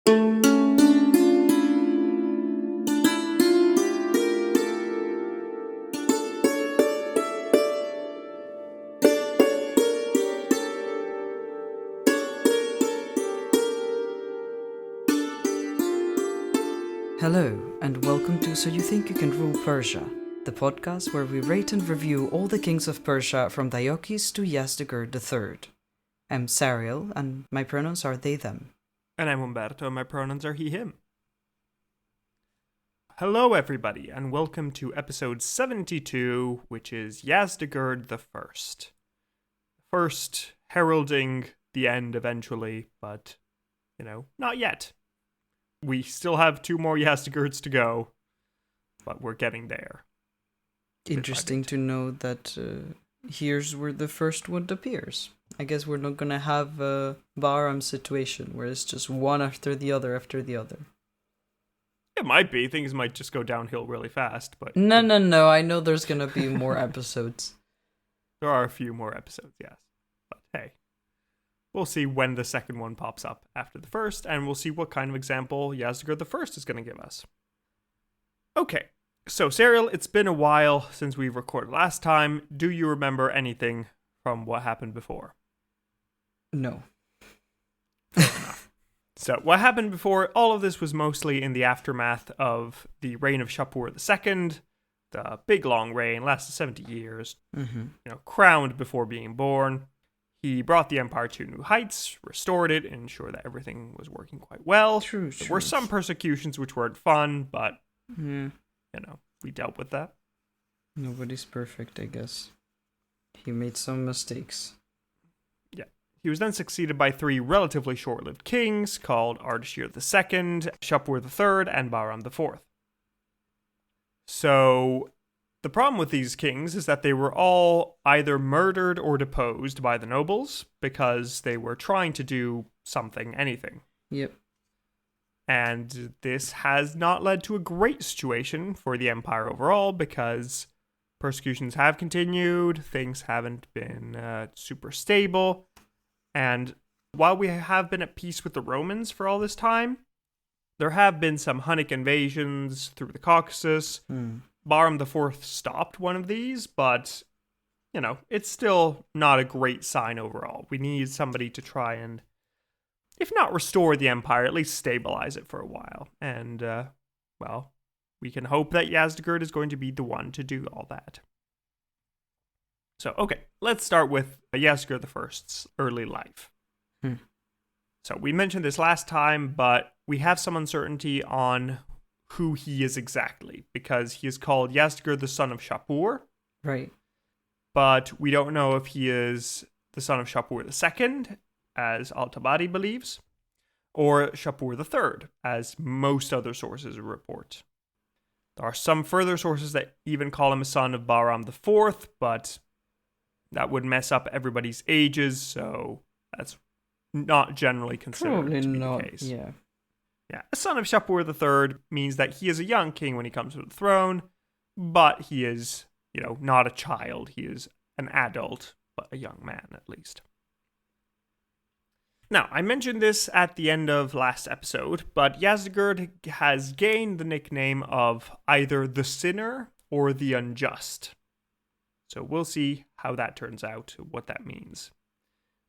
Hello, and welcome to So You Think You Can Rule Persia, the podcast where we rate and review all the kings of Persia from Diocles to Yazdegerd III. I'm Sariel, and my pronouns are they, them. And I'm Umberto, and my pronouns are he, him. Hello, everybody, and welcome to episode 72, which is Yazdegerd I. First, heralding the end eventually, but, not yet. We still have 2 more Yazdegerds to go, but we're getting there. Interesting to know that here's where the first one appears. I guess we're not gonna have a Bahram situation where it's just one after the other after the other. It might be. Things might just go downhill really fast, but... No. I know there's gonna be more episodes. There are a few more episodes, yes. But hey. We'll see when the second one pops up after the first, and we'll see what kind of example Yazdegerd I is going to give us. Okay, so Sariel, it's been a while since we recorded last time. Do you remember anything from what happened before? No. Fair enough. So, what happened before, all of this was mostly in the aftermath of the reign of Shapur II, the big long reign, lasted 70 years, crowned before being born. He brought the empire to new heights, restored it, and ensured that everything was working quite well. There were some persecutions which weren't fun, but, we dealt with that. Nobody's perfect, I guess. He made some mistakes. Yeah. He was then succeeded by 3 relatively short-lived kings called Ardashir II, Shapur III, and Bahram IV. So... the problem with these kings is that they were all either murdered or deposed by the nobles because they were trying to do something, anything. Yep. And this has not led to a great situation for the empire overall because persecutions have continued, things haven't been super stable, and while we have been at peace with the Romans for all this time, there have been some Hunnic invasions through the Caucasus. Bahram IV stopped one of these, but, it's still not a great sign overall. We need somebody to try and, if not restore the empire, at least stabilize it for a while. And, we can hope that Yazdegerd is going to be the one to do all that. So, okay, let's start with Yazdegerd I's early life. So, we mentioned this last time, but we have some uncertainty on who he is exactly, because he is called Yazdegerd the son of Shapur. Right. But we don't know if he is the son of Shapur II, as Al-Tabari believes, or Shapur III, as most other sources report. There are some further sources that even call him a son of Bahram IV, but that would mess up everybody's ages, so that's not generally considered to be the case. Yeah. Yeah, a son of Shapur III means that he is a young king when he comes to the throne, but he is, not a child. He is an adult, but a young man at least. Now, I mentioned this at the end of last episode, but Yazdegerd has gained the nickname of either the Sinner or the Unjust. So we'll see how that turns out, what that means.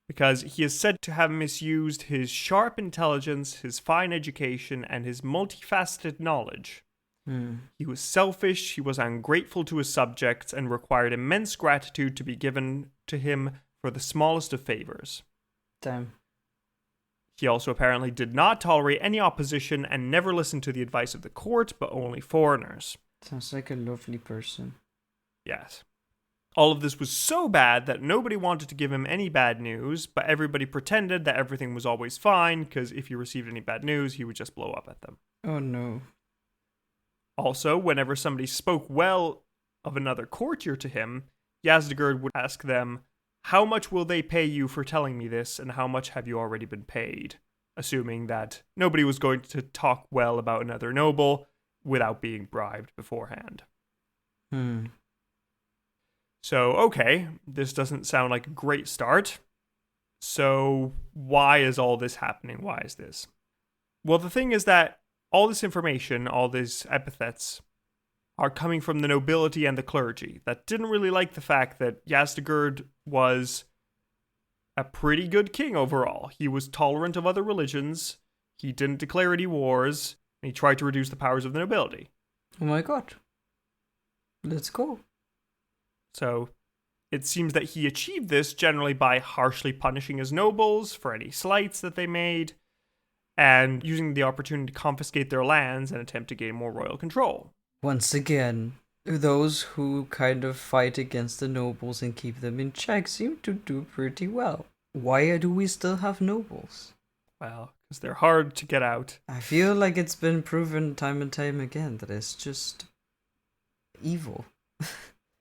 Because he is said to have misused his sharp intelligence, his fine education, and his multifaceted knowledge. He was selfish, he was ungrateful to his subjects, and required immense gratitude to be given to him for the smallest of favors. Damn. He also apparently did not tolerate any opposition and never listened to the advice of the court, but only foreigners. Sounds like a lovely person. Yes. All of this was so bad that nobody wanted to give him any bad news, but everybody pretended that everything was always fine, because if he received any bad news, he would just blow up at them. Oh no. Also, whenever somebody spoke well of another courtier to him, Yazdegerd would ask them, "How much will they pay you for telling me this, and how much have you already been paid?" Assuming that nobody was going to talk well about another noble without being bribed beforehand. So, okay, this doesn't sound like a great start. So, why is all this happening? Why is this? Well, the thing is that all this information, all these epithets, are coming from the nobility and the clergy that didn't really like the fact that Yazdegerd was a pretty good king overall. He was tolerant of other religions, he didn't declare any wars, and he tried to reduce the powers of the nobility. Oh my god. Let's go. So it seems that he achieved this generally by harshly punishing his nobles for any slights that they made, and using the opportunity to confiscate their lands and attempt to gain more royal control. Once again, those who kind of fight against the nobles and keep them in check seem to do pretty well. Why do we still have nobles? Well, because they're hard to get out. I feel like it's been proven time and time again that it's just evil.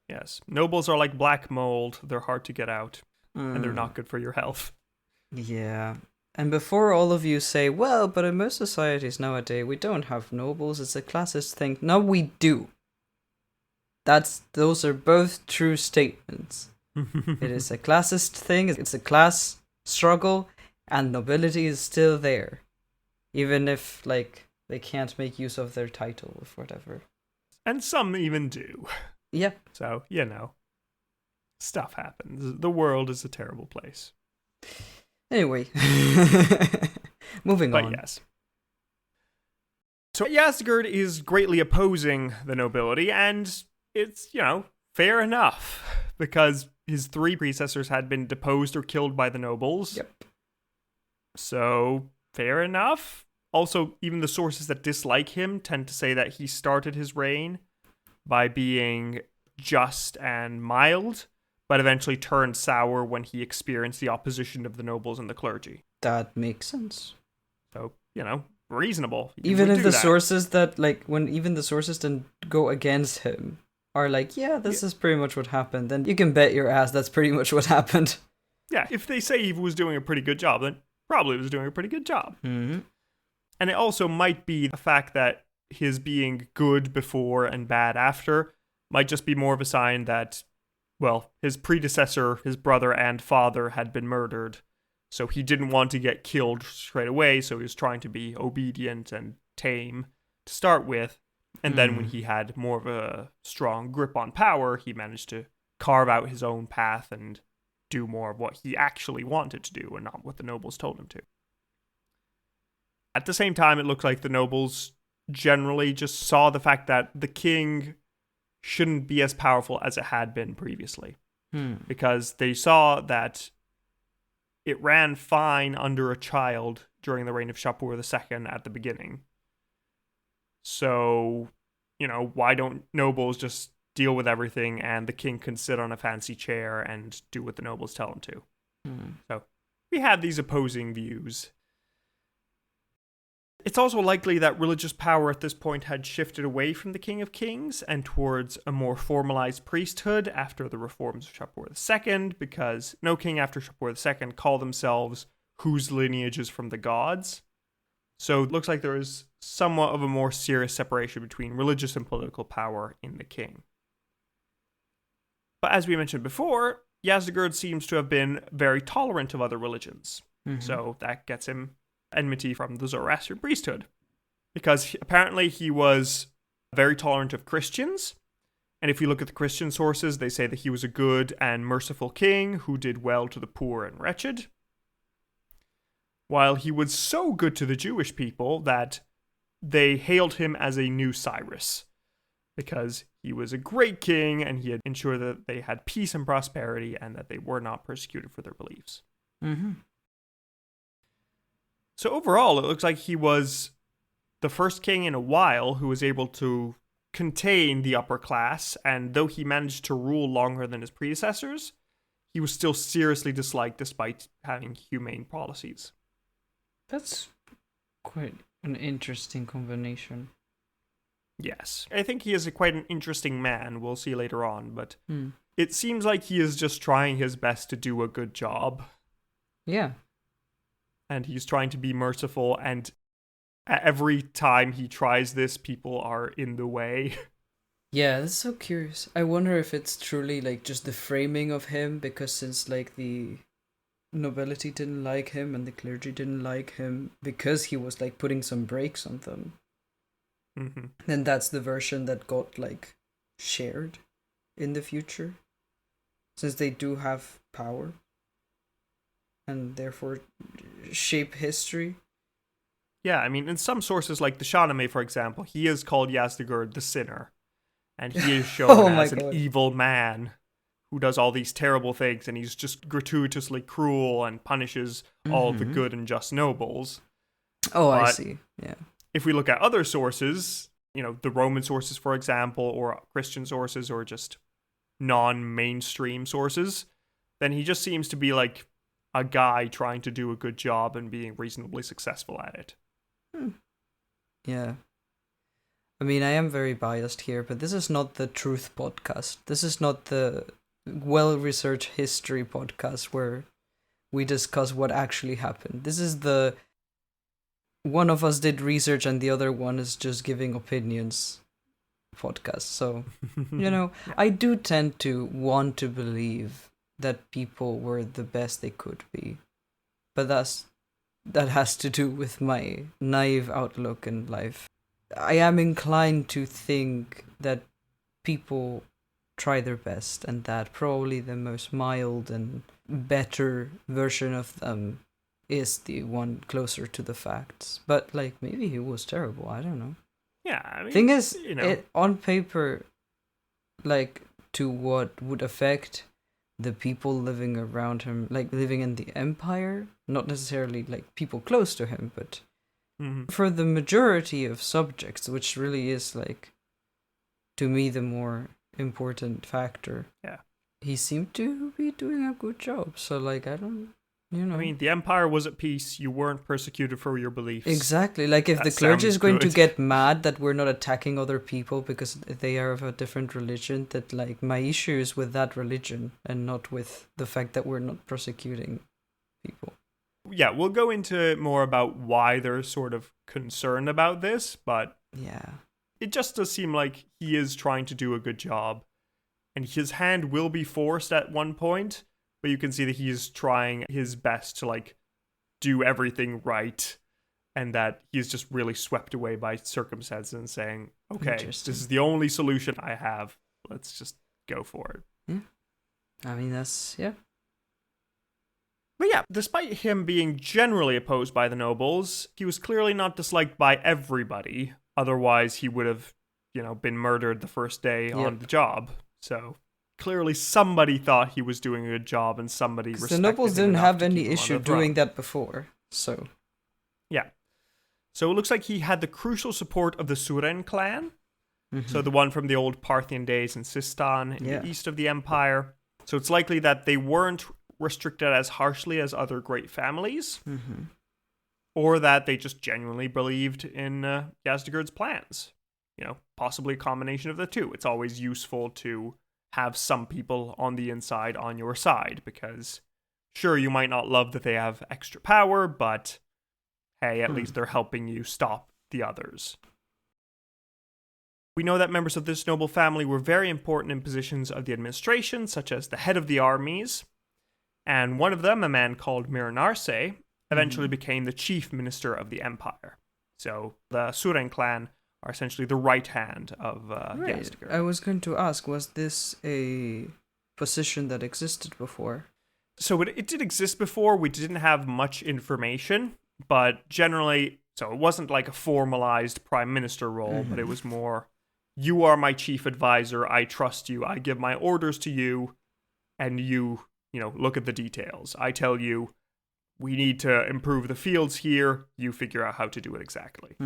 Yes, nobles are like black mold. They're hard to get out, and they're not good for your health. Yeah. And before all of you say, well, but in most societies nowadays, we don't have nobles, it's a classist thing. No, we do. Those are both true statements. It is a classist thing, it's a class struggle, and nobility is still there. Even if, like, they can't make use of their title or whatever. And some even do. Yep. So, stuff happens. The world is a terrible place. Anyway, moving on. But yes. So Yazdegerd is greatly opposing the nobility, and it's, fair enough, because his 3 predecessors had been deposed or killed by the nobles. Yep. So, fair enough. Also, even the sources that dislike him tend to say that he started his reign by being just and mild, but eventually turned sour when he experienced the opposition of the nobles and the clergy. That makes sense. So, reasonable. Even if the sources that, when even the sources that go against him are like, yeah, this is pretty much what happened, then you can bet your ass that's pretty much what happened. Yeah, if they say he was doing a pretty good job, then probably was doing a pretty good job. Mm-hmm. And it also might be the fact that his being good before and bad after might just be more of a sign that, well, his predecessor, his brother and father had been murdered. So he didn't want to get killed straight away, so he was trying to be obedient and tame to start with. And then when he had more of a strong grip on power, he managed to carve out his own path and do more of what he actually wanted to do and not what the nobles told him to. At the same time, it looked like the nobles generally just saw the fact that the king shouldn't be as powerful as it had been previously. Because they saw that it ran fine under a child during the reign of Shapur II at the beginning. So, why don't nobles just deal with everything and the king can sit on a fancy chair and do what the nobles tell him to? So, we have these opposing views. It's also likely that religious power at this point had shifted away from the King of Kings and towards a more formalized priesthood after the reforms of Shapur II, because no king after Shapur II called themselves whose lineage is from the gods. So it looks like there is somewhat of a more serious separation between religious and political power in the king. But as we mentioned before, Yazdegerd seems to have been very tolerant of other religions. So that gets him enmity from the Zoroastrian priesthood, because apparently he was very tolerant of Christians, and if you look at the Christian sources, they say that he was a good and merciful king who did well to the poor and wretched, while he was so good to the Jewish people that they hailed him as a new Cyrus, because he was a great king and he had ensured that they had peace and prosperity and that they were not persecuted for their beliefs. So overall, it looks like he was the first king in a while who was able to contain the upper class, and though he managed to rule longer than his predecessors, he was still seriously disliked despite having humane policies. That's quite an interesting combination. Yes. I think he is quite an interesting man, we'll see later on, but it seems like he is just trying his best to do a good job. Yeah. And he's trying to be merciful, and every time he tries this, people are in the way. Yeah, that's so curious. I wonder if it's truly just the framing of him, because since the nobility didn't like him and the clergy didn't like him because he was like putting some brakes on them. Mm-hmm. And that's the version that got like shared in the future, since they do have power and therefore shape history. Yeah, I mean, in some sources, like the Shahnameh, for example, he is called Yazdegerd the Sinner, and he is shown Oh my as an God. evil man who does all these terrible things, and he's just gratuitously cruel and punishes all the good and just nobles. Oh, I But see. Yeah. if we look at other sources, the Roman sources, for example, or Christian sources, or just non-mainstream sources, then he just seems to be like a guy trying to do a good job and being reasonably successful at it. Yeah. I mean, I am very biased here, but this is not the truth podcast. This is not the well-researched history podcast where we discuss what actually happened. This is the one of us did research and the other one is just giving opinions podcast. So, Yeah. I do tend to want to believe that people were the best they could be. But that has to do with my naive outlook in life. I am inclined to think that people try their best and that probably the most mild and better version of them is the one closer to the facts. But like maybe he was terrible, I don't know. Yeah, I mean, Thing is, it on paper, like to what would affect the people living around him, like living in the empire, not necessarily like people close to him, but for the majority of subjects, which really is like, to me, the more important factor. Yeah. He seemed to be doing a good job. So like, I don't, I mean, the empire was at peace. You weren't persecuted for your beliefs. Exactly. Like if That the clergy is sounds going to good. get mad that we're not attacking other people because they are of a different religion, that like my issue is with that religion and not with the fact that we're not prosecuting people. Yeah, we'll go into more about why they're sort of concerned about this, but Yeah. it just does seem like he is trying to do a good job. And his hand will be forced at one point, but you can see that he is trying his best to like do everything right, and that he's just really swept away by circumstances and saying, okay, this is the only solution I have. Let's just go for it. Yeah. I mean, that's, yeah. But yeah, despite him being generally opposed by the nobles, he was clearly not disliked by everybody. Otherwise, he would have, been murdered the first day on the job. So clearly somebody thought he was doing a good job and somebody respected him. The nobles didn't enough have to any keep him on issue the throne. doing that before, so. Yeah. So it looks like he had the crucial support of the Suren clan. So the one from the old Parthian days in Sistan in the east of the empire. So it's likely that they weren't restricted as harshly as other great families. Or that they just genuinely believed in Yazdegerd's plans. Possibly a combination of the two. It's always useful to have some people on the inside on your side, because sure, you might not love that they have extra power, but hey, at least they're helping you stop the others. We know that members of this noble family were very important in positions of the administration, such as the head of the armies, and one of them, a man called Miranarse, eventually became the chief minister of the empire. So the Suren clan are essentially the right hand of Yazdegerd. I was going to ask, was this a position that existed before? So it did exist before. We didn't have much information, but generally, so it wasn't like a formalized prime minister role, but it was more, you are my chief advisor, I trust you, I give my orders to you, and you look at the details. I tell you, we need to improve the fields here, you figure out how to do it exactly.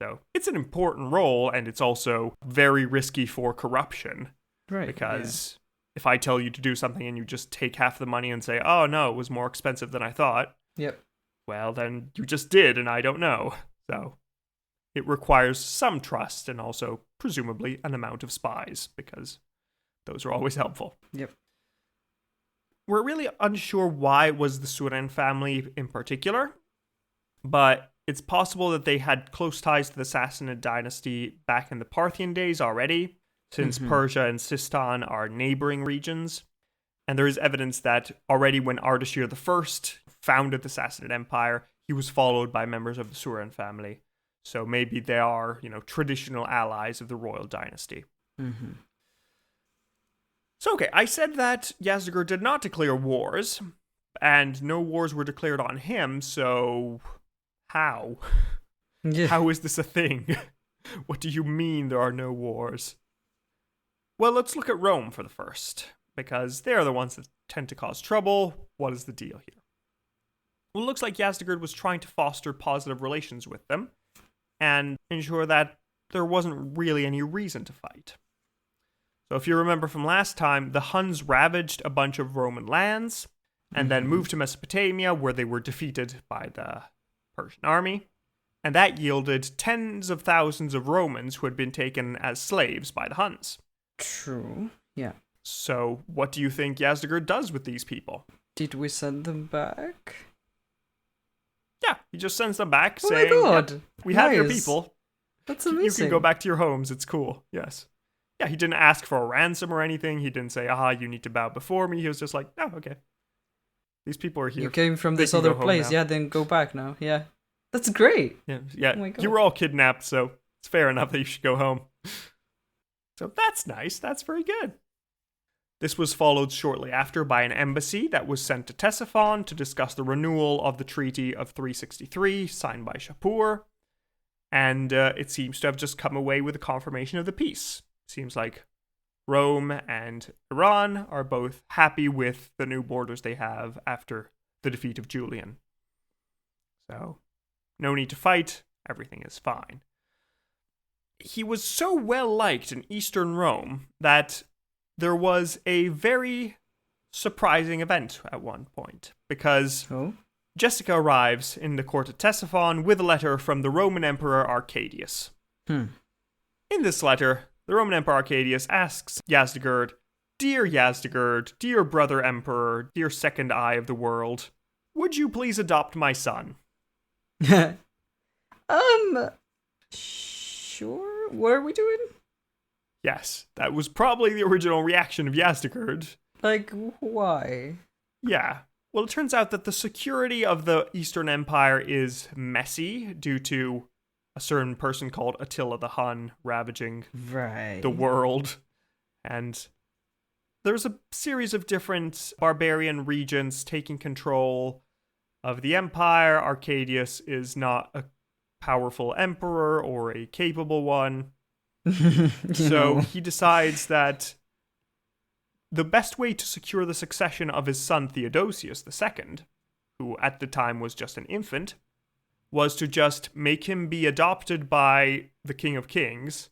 So it's an important role, and it's also very risky for corruption. Right. Because if I tell you to do something and you just take half the money and say, oh no, it was more expensive than I thought. Yep. Well, then you just did, and I don't know. So it requires some trust and also, presumably, an amount of spies, because those are always helpful. Yep. We're really unsure why it was the Suren family in particular, but it's possible that they had close ties to the Sassanid dynasty back in the Parthian days already, since Persia and Sistan are neighboring regions, And there is evidence that already when Ardashir I founded the Sassanid Empire, he was followed by members of the Suran family. So maybe they are, traditional allies of the royal dynasty. Mm-hmm. So, okay, I said that Yazdegerd did not declare wars, and no wars were declared on him, so how? Yeah. How is this a thing? What do you mean there are no wars? Well, let's look at Rome for the first, because they're the ones that tend to cause trouble. What is the deal here? Well, it looks like Yazdegerd was trying to foster positive relations with them and ensure that there wasn't really any reason to fight. So if you remember from last time, the Huns ravaged a bunch of Roman lands and then moved to Mesopotamia, where they were defeated by the Persian army. And that yielded tens of thousands of Romans who had been taken as slaves by the Huns. True. Yeah. So what do you think Yazdegerd does with these people? Did we send them back? Yeah, he just sends them back Oh saying, my god. "Yep, we have your Nice. people. That's You amazing. can go back to your homes. It's cool." Yes. Yeah, he didn't ask for a ransom or anything. He didn't say, you need to bow before me. He was just like, "Oh, okay. These people are here. You came from They this can other go home place. now." Yeah, then go back now. Yeah. That's great. Yeah. Oh my God. You were all kidnapped, so it's fair enough that you should go home. So that's nice. That's very good. This was followed shortly after by an embassy that was sent to Ctesiphon to discuss the renewal of the Treaty of 363, signed by Shapur. And it seems to have just come away with a confirmation of the peace. Seems like Rome and Iran are both happy with the new borders they have after the defeat of Julian. So, no need to fight. Everything is fine. He was so well liked in Eastern Rome that there was a very surprising event at one point, because Oh. Jessica arrives in the court at Ctesiphon with a letter from the Roman Emperor Arcadius. In this letter, the Roman Emperor Arcadius asks Yazdegerd, "Dear Yazdegerd, dear brother emperor, dear second eye of the world, would you please adopt my son?" Sure. What are we doing? Yes, that was probably the original reaction of Yazdegerd. Like, why? Yeah. Well, it turns out that the security of the Eastern Empire is messy due to a certain person called Attila the Hun ravaging Right. the world. And there's a series of different barbarian regions taking control of the empire. Arcadius is not a powerful emperor or a capable one. So he decides that the best way to secure the succession of his son Theodosius II, who at the time was just an infant, was to just make him be adopted by the King of Kings.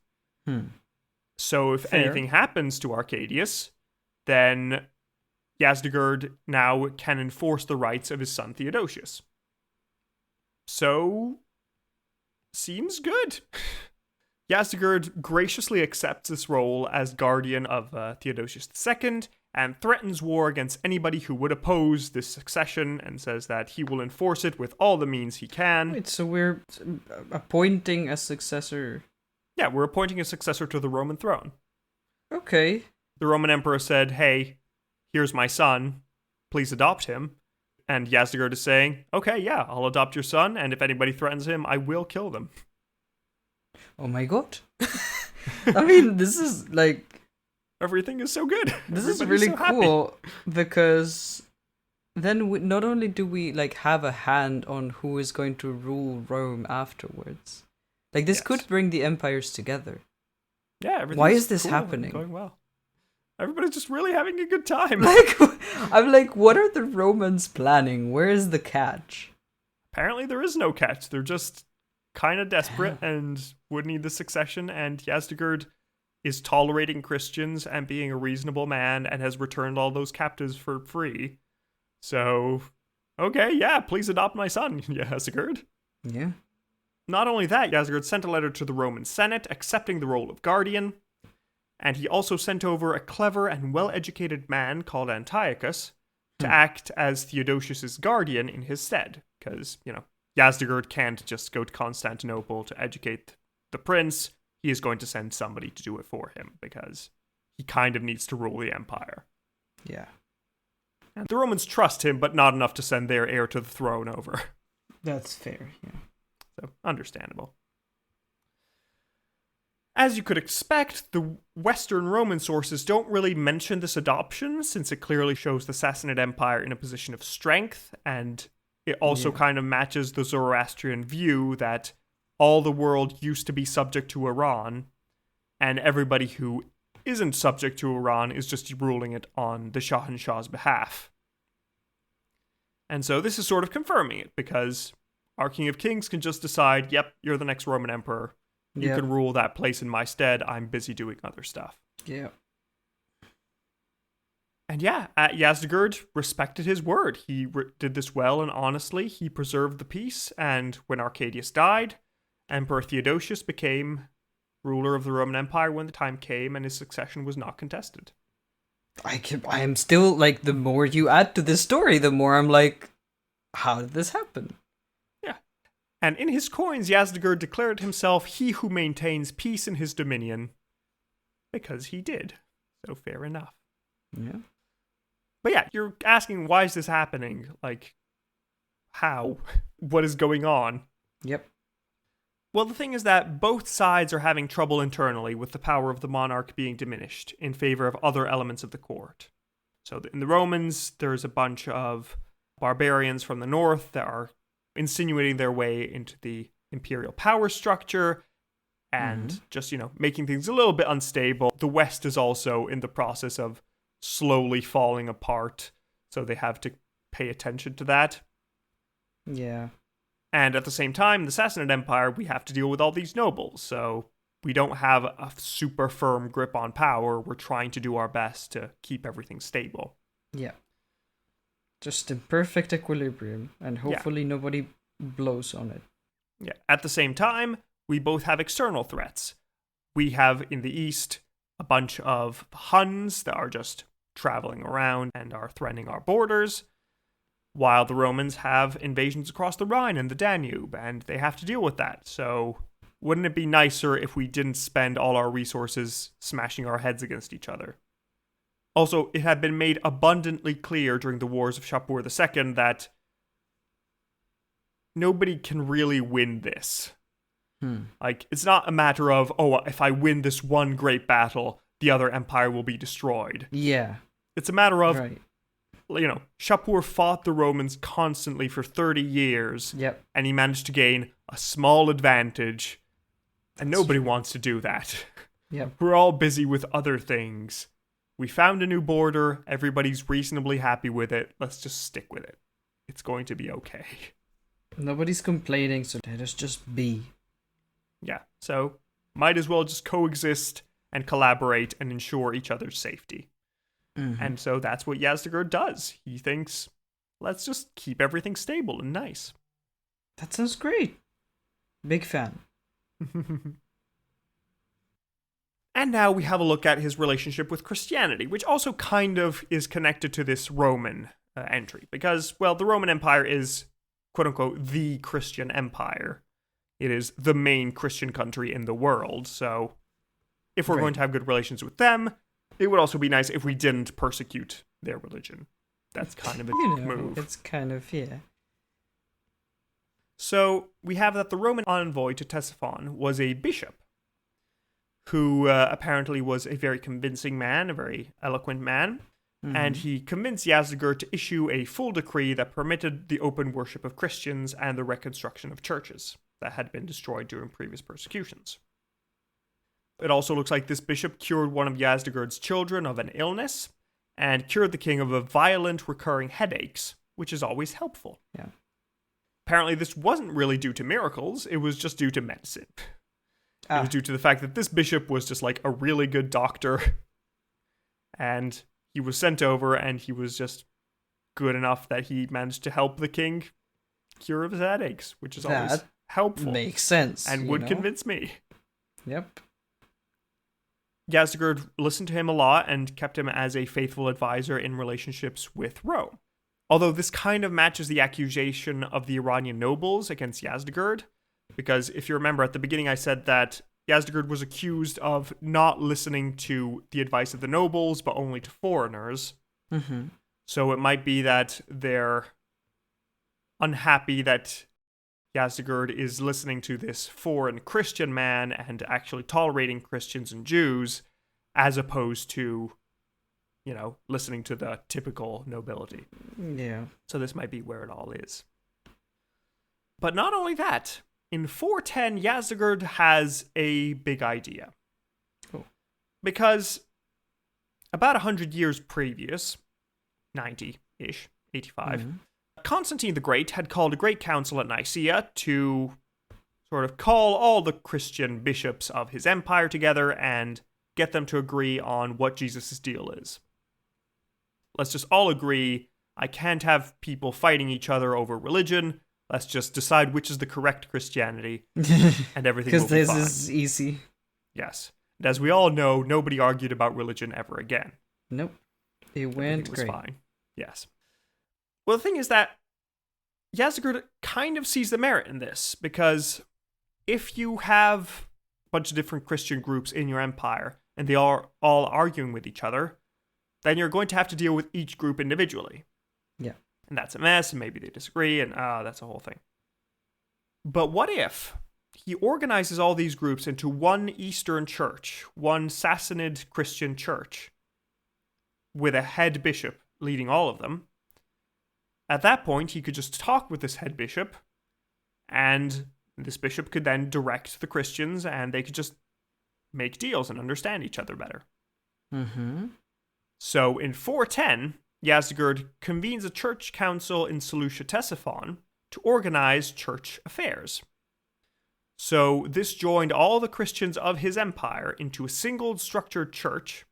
So if Fair. anything happens to Arcadius, then Yazdegerd now can enforce the rights of his son Theodosius. So, seems good. Yazdegerd graciously accepts this role as guardian of Theodosius II and threatens war against anybody who would oppose this succession, and says that he will enforce it with all the means he can. Wait, so we're appointing a successor. Yeah, we're appointing a successor to the Roman throne. Okay. The Roman emperor said, "Hey, here's my son, please adopt him." And Yazdegerd is saying, "Okay, yeah, I'll adopt your son, and if anybody threatens him, I will kill them." Oh my god. I mean, this is like... Everything is so good. This is Everybody's really so happy. cool, because then not only do we like have a hand on who is going to rule Rome afterwards, like this Yes. could bring the empires together. Yeah, everything's Why is this cool and happening? Going well. Everybody's just really having a good time. Like, I'm like, what are the Romans planning? Where is the catch? Apparently there is no catch. They're just kind of desperate and would need the succession, and Yazdegerd is tolerating Christians and being a reasonable man and has returned all those captives for free. So, okay, yeah, please adopt my son, Yazdegerd. Yeah. Not only that, Yazdegerd sent a letter to the Roman Senate accepting the role of guardian, and he also sent over a clever and well-educated man called Antiochus to act as Theodosius's guardian in his stead, because, Yazdegerd can't just go to Constantinople to educate the prince. He is going to send somebody to do it for him, because he kind of needs to rule the empire. Yeah. And the Romans trust him, but not enough to send their heir to the throne over. That's fair, yeah. So, understandable. As you could expect, the Western Roman sources don't really mention this adoption, since it clearly shows the Sassanid Empire in a position of strength, and it also kind of matches the Zoroastrian view that all the world used to be subject to Iran, and everybody who isn't subject to Iran is just ruling it on the Shahanshah's behalf. And so this is sort of confirming it, because our King of Kings can just decide, yep, you're the next Roman Emperor. You can rule that place in my stead. I'm busy doing other stuff. Yeah. And yeah, Yazdegerd respected his word. He did this well and honestly. He preserved the peace, and when Arcadius died, Emperor Theodosius became ruler of the Roman Empire when the time came, and his succession was not contested. I am still, like, the more you add to this story, the more I'm like, how did this happen? Yeah. And in his coins, Yazdegerd declared himself he who maintains peace in his dominion, because he did. So fair enough. Yeah. But yeah, you're asking, why is this happening? Like, how? What is going on? Yep. Well, the thing is that both sides are having trouble internally with the power of the monarch being diminished in favor of other elements of the court. So in the Romans, there's a bunch of barbarians from the north that are insinuating their way into the imperial power structure and just, making things a little bit unstable. The West is also in the process of slowly falling apart, so they have to pay attention to that. Yeah. And at the same time, the Sassanid Empire, we have to deal with all these nobles, so we don't have a super firm grip on power. We're trying to do our best to keep everything stable. Yeah. Just in perfect equilibrium, and hopefully nobody blows on it. Yeah. At the same time, we both have external threats. We have in the east a bunch of Huns that are just traveling around and are threatening our borders, while the Romans have invasions across the Rhine and the Danube, and they have to deal with that. So wouldn't it be nicer if we didn't spend all our resources smashing our heads against each other? Also, it had been made abundantly clear during the wars of Shapur II that nobody can really win this. Like, it's not a matter of, if I win this one great battle, the other empire will be destroyed. Yeah. It's a matter of, right. Shapur fought the Romans constantly for 30 years. Yep. And he managed to gain a small advantage. And nobody wants to do that. Yep. We're all busy with other things. We found a new border. Everybody's reasonably happy with it. Let's just stick with it. It's going to be okay. Nobody's complaining, so let us just be. Yeah, so might as well just coexist and collaborate and ensure each other's safety. And so that's what Yazdegerd does. He thinks, let's just keep everything stable and nice. That sounds great. Big fan. And now we have a look at his relationship with Christianity, which also kind of is connected to this Roman entry. Because, well, the Roman Empire is, quote-unquote, the Christian Empire. It is the main Christian country in the world, so if we're going to have good relations with them, it would also be nice if we didn't persecute their religion. That's kind of a move. It's kind of, yeah. So we have that the Roman envoy to Ctesiphon was a bishop, who apparently was a very convincing man, a very eloquent man, and he convinced Yazdegerd to issue a full decree that permitted the open worship of Christians and the reconstruction of churches that had been destroyed during previous persecutions. It also looks like this bishop cured one of Yazdegerd's children of an illness, and cured the king of a violent recurring headaches, which is always helpful. Yeah. Apparently this wasn't really due to miracles, it was just due to medicine. It was due to the fact that this bishop was just like a really good doctor, and he was sent over, and he was just good enough that he managed to help the king cure his headaches, which is always helpful. Makes sense. And would convince me. Yep. Yazdegerd listened to him a lot and kept him as a faithful advisor in relationships with Rome. Although this kind of matches the accusation of the Iranian nobles against Yazdegerd, because if you remember at the beginning I said that Yazdegerd was accused of not listening to the advice of the nobles, but only to foreigners. So it might be that they're unhappy that Yazdegerd is listening to this foreign Christian man and actually tolerating Christians and Jews, as opposed to, listening to the typical nobility. Yeah. So this might be where it all is. But not only that, in 410, Yazdegerd has a big idea. Oh. Because about 100 years previous, 90-ish, 85, Constantine the Great had called a great council at Nicaea to sort of call all the Christian bishops of his empire together and get them to agree on what Jesus' deal is. Let's just all agree, I can't have people fighting each other over religion. Let's just decide which is the correct Christianity, and everything will be fine. Because this is easy. Yes. And as we all know, nobody argued about religion ever again. Nope. It went Everything was great. fine. Yes. Well, the thing is that Yazdegerd kind of sees the merit in this, because if you have a bunch of different Christian groups in your empire, and they are all arguing with each other, then you're going to have to deal with each group individually. Yeah. And that's a mess, and maybe they disagree, and that's a whole thing. But what if he organizes all these groups into one Eastern church, one Sassanid Christian church, with a head bishop leading all of them? At that point, he could just talk with this head bishop, and this bishop could then direct the Christians, and they could just make deals and understand each other better. Mm-hmm. So in 410, Yazdegerd convenes a church council in Seleucia Ctesiphon to organize church affairs. So this joined all the Christians of his empire into a single structured church,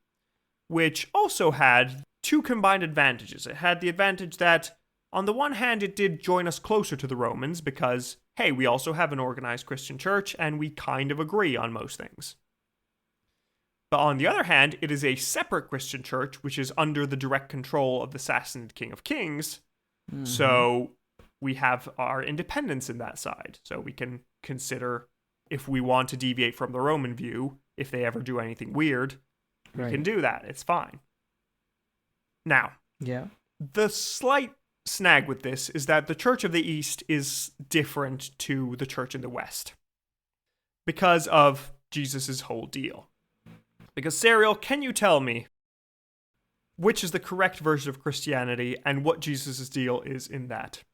which also had two combined advantages. It had the advantage that, on the one hand, it did join us closer to the Romans because, hey, we also have an organized Christian church and we kind of agree on most things. But on the other hand, it is a separate Christian church which is under the direct control of the Sassanid King of Kings. Mm-hmm. So we have our independence in that side. So we can consider if we want to deviate from the Roman view, if they ever do anything weird, we can do that. It's fine. Now, the slight snag with this is that the Church of the East is different to the Church in the West because of Jesus' whole deal. Because, Serial, can you tell me which is the correct version of Christianity and what Jesus' deal is in that?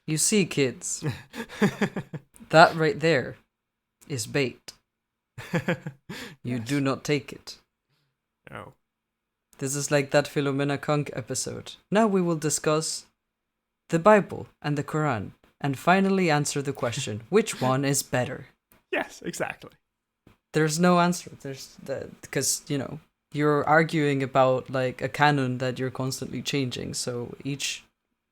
You see, kids, that right there is bait. You do not take it. No. This is like that Philomena Kunk episode. Now we will discuss the Bible and the Quran, and finally answer the question, which one is better? Yes, exactly. There's no answer. Because, you're arguing about like a canon that you're constantly changing, so each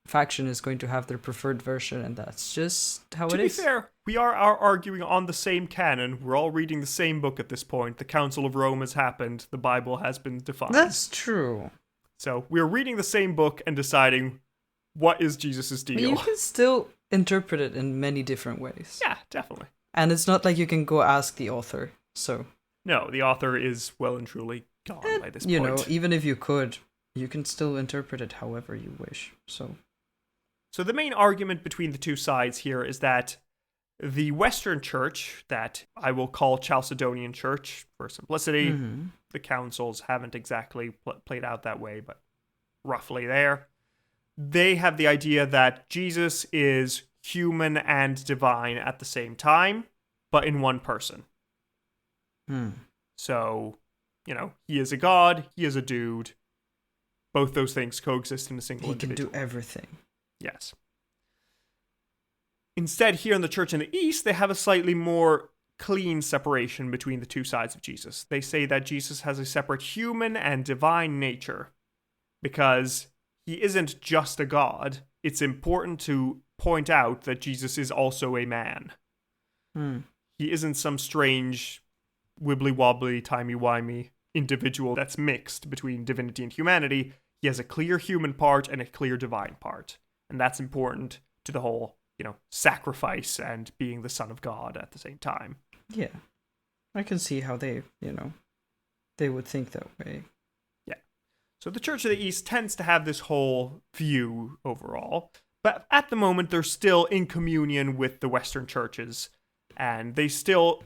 faction is going to have their preferred version, and that's just how it is. To be fair, we are arguing on the same canon. We're all reading the same book at this point. The Council of Rome has happened. The Bible has been defined. That's true. So we're reading the same book and deciding what is Jesus' deal. But you can still interpret it in many different ways. Yeah, definitely. And it's not like you can go ask the author, so... No, the author is well and truly gone by this point. Even if you could, you can still interpret it however you wish, so... So the main argument between the two sides here is that the Western Church, that I will call Chalcedonian Church for simplicity, the councils haven't exactly played out that way, but roughly there. They have the idea that Jesus is human and divine at the same time, but in one person. So, he is a god, he is a dude. Both those things coexist in a single individual. He can do everything. Yes. Instead, here in the Church in the East, they have a slightly more clean separation between the two sides of Jesus. They say that Jesus has a separate human and divine nature because he isn't just a god. It's important to point out that Jesus is also a man. He isn't some strange, wibbly-wobbly, timey-wimey individual that's mixed between divinity and humanity. He has a clear human part and a clear divine part. And that's important to the whole, sacrifice and being the Son of God at the same time. Yeah. I can see how they, they would think that way. Yeah. So the Church of the East tends to have this whole view overall, but at the moment they're still in communion with the Western churches, and they still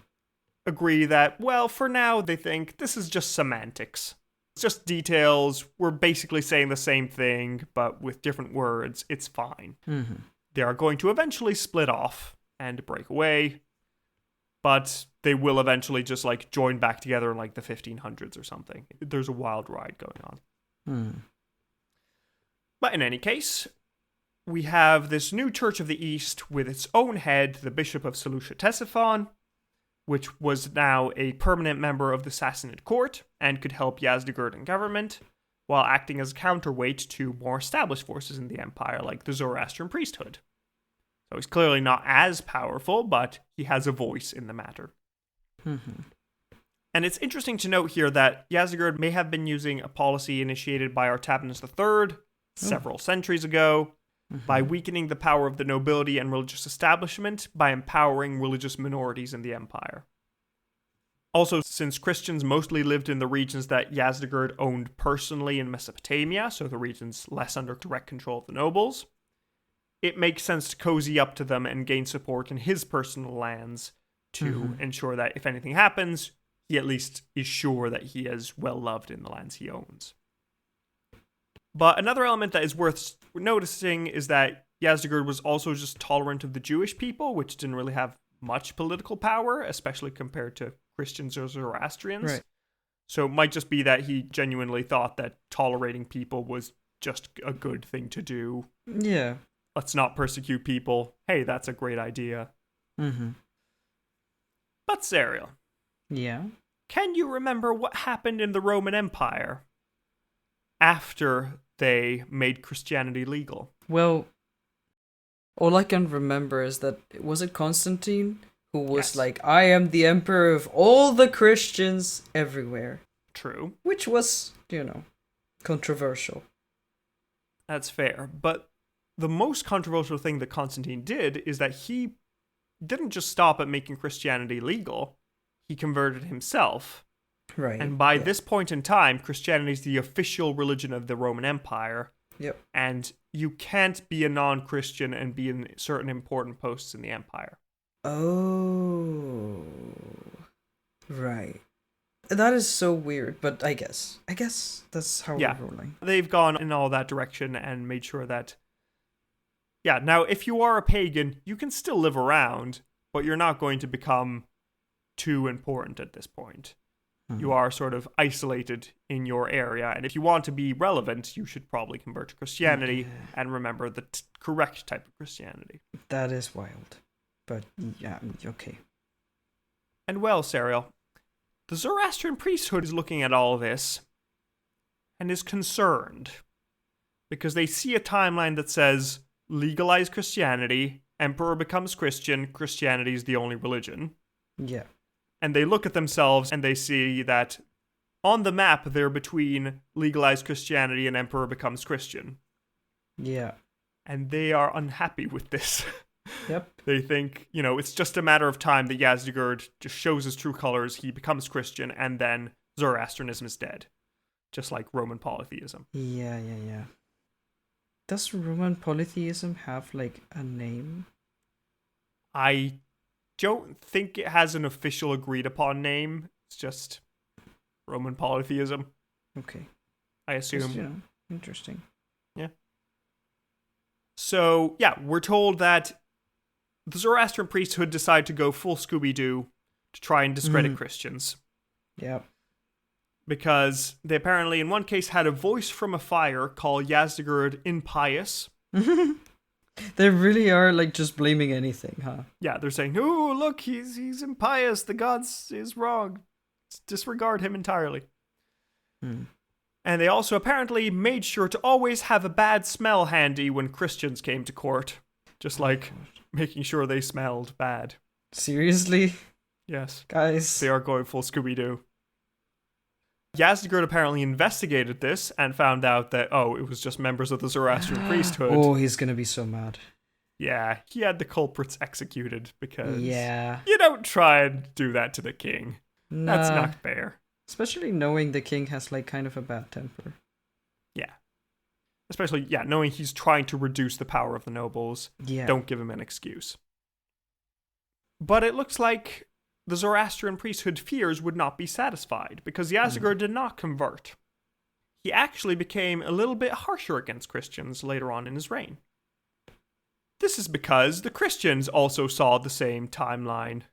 agree that, well, for now they think this is just semantics. It's just details. We're basically saying the same thing, but with different words. It's fine. Mm-hmm. They are going to eventually split off and break away, but they will eventually just like join back together in like the 1500s or something. There's a wild ride going on. But in any case, we have this new Church of the East with its own head, the Bishop of Seleucia Ctesiphon, which was now a permanent member of the Sassanid court and could help Yazdegerd in government, while acting as a counterweight to more established forces in the empire, like the Zoroastrian priesthood. So he's clearly not as powerful, but he has a voice in the matter. Mm-hmm. And it's interesting to note here that Yazdegerd may have been using a policy initiated by Artabanus III several centuries ago, by weakening the power of the nobility and religious establishment by empowering religious minorities in the empire. Also, since Christians mostly lived in the regions that Yazdegerd owned personally in Mesopotamia, so the regions less under direct control of the nobles, it makes sense to cozy up to them and gain support in his personal lands to ensure that if anything happens, he at least is sure that he is well loved in the lands he owns. But another element that is worth noticing is that Yazdegerd was also just tolerant of the Jewish people, which didn't really have much political power, especially compared to Christians or Zoroastrians. Right. So it might just be that he genuinely thought that tolerating people was just a good thing to do. Yeah. Let's not persecute people. Hey, that's a great idea. Mm-hmm. But Zariel, Yeah. can you remember what happened in the Roman Empire after they made Christianity legal? Well, all I can remember is that, was it Constantine who was Yes. like, I am the emperor of all the Christians everywhere? True. Which was, controversial. That's fair. But the most controversial thing that Constantine did is that he didn't just stop at making Christianity legal. He converted himself. Right. And by yeah. this point in time, Christianity is the official religion of the Roman Empire. Yep. And you can't be a non-Christian and be in certain important posts in the empire. Oh. Right. That is so weird, but I guess that's how Yeah. we're rolling. They've gone in all that direction and made sure that, yeah, now if you are a pagan, you can still live around, but you're not going to become too important at this point. You are sort of isolated in your area, and if you want to be relevant, you should probably convert to Christianity and remember the correct type of Christianity. That is wild. But yeah, okay. And well, Sariel, the Zoroastrian priesthood is looking at all this and is concerned because they see a timeline that says legalize Christianity, emperor becomes Christian, Christianity is the only religion. Yeah. And they look at themselves and they see that on the map they're between legalized Christianity and emperor becomes Christian. Yeah. And they are unhappy with this. Yep. They think, it's just a matter of time that Yazdegerd just shows his true colors, he becomes Christian, and then Zoroastrianism is dead. Just like Roman polytheism. Yeah. Does Roman polytheism have, like, a name? I don't think it has an official agreed upon name. It's just Roman polytheism, Okay. I assume. Just, interesting. Yeah. So, yeah, we're told that the Zoroastrian priesthood decide to go full Scooby-Doo to try and discredit Christians. Yep. Because they apparently, in one case, had a voice from afire called Yazdegerd impious. They really are, like, just blaming anything, huh? Yeah, they're saying, "Oh, look, he's impious. The gods is wrong. Disregard him entirely." And they also apparently made sure to always have a bad smell handy when Christians came to court. Just like making sure they smelled bad. Seriously? Yes. Guys? They are going full Scooby-Doo. Yazdegerd apparently investigated this and found out that, it was just members of the Zoroastrian priesthood. Oh, he's gonna be so mad. Yeah, he had the culprits executed because Yeah. you don't try and do that to the king. Nah. That's not fair. Especially knowing the king has, like, kind of a bad temper. especially, knowing he's trying to reduce the power of the nobles, don't give him an excuse. But it looks like the Zoroastrian priesthood fears would not be satisfied, because Yazdegerd did not convert. He actually became a little bit harsher against Christians later on in his reign. This is because the Christians also saw the same timeline.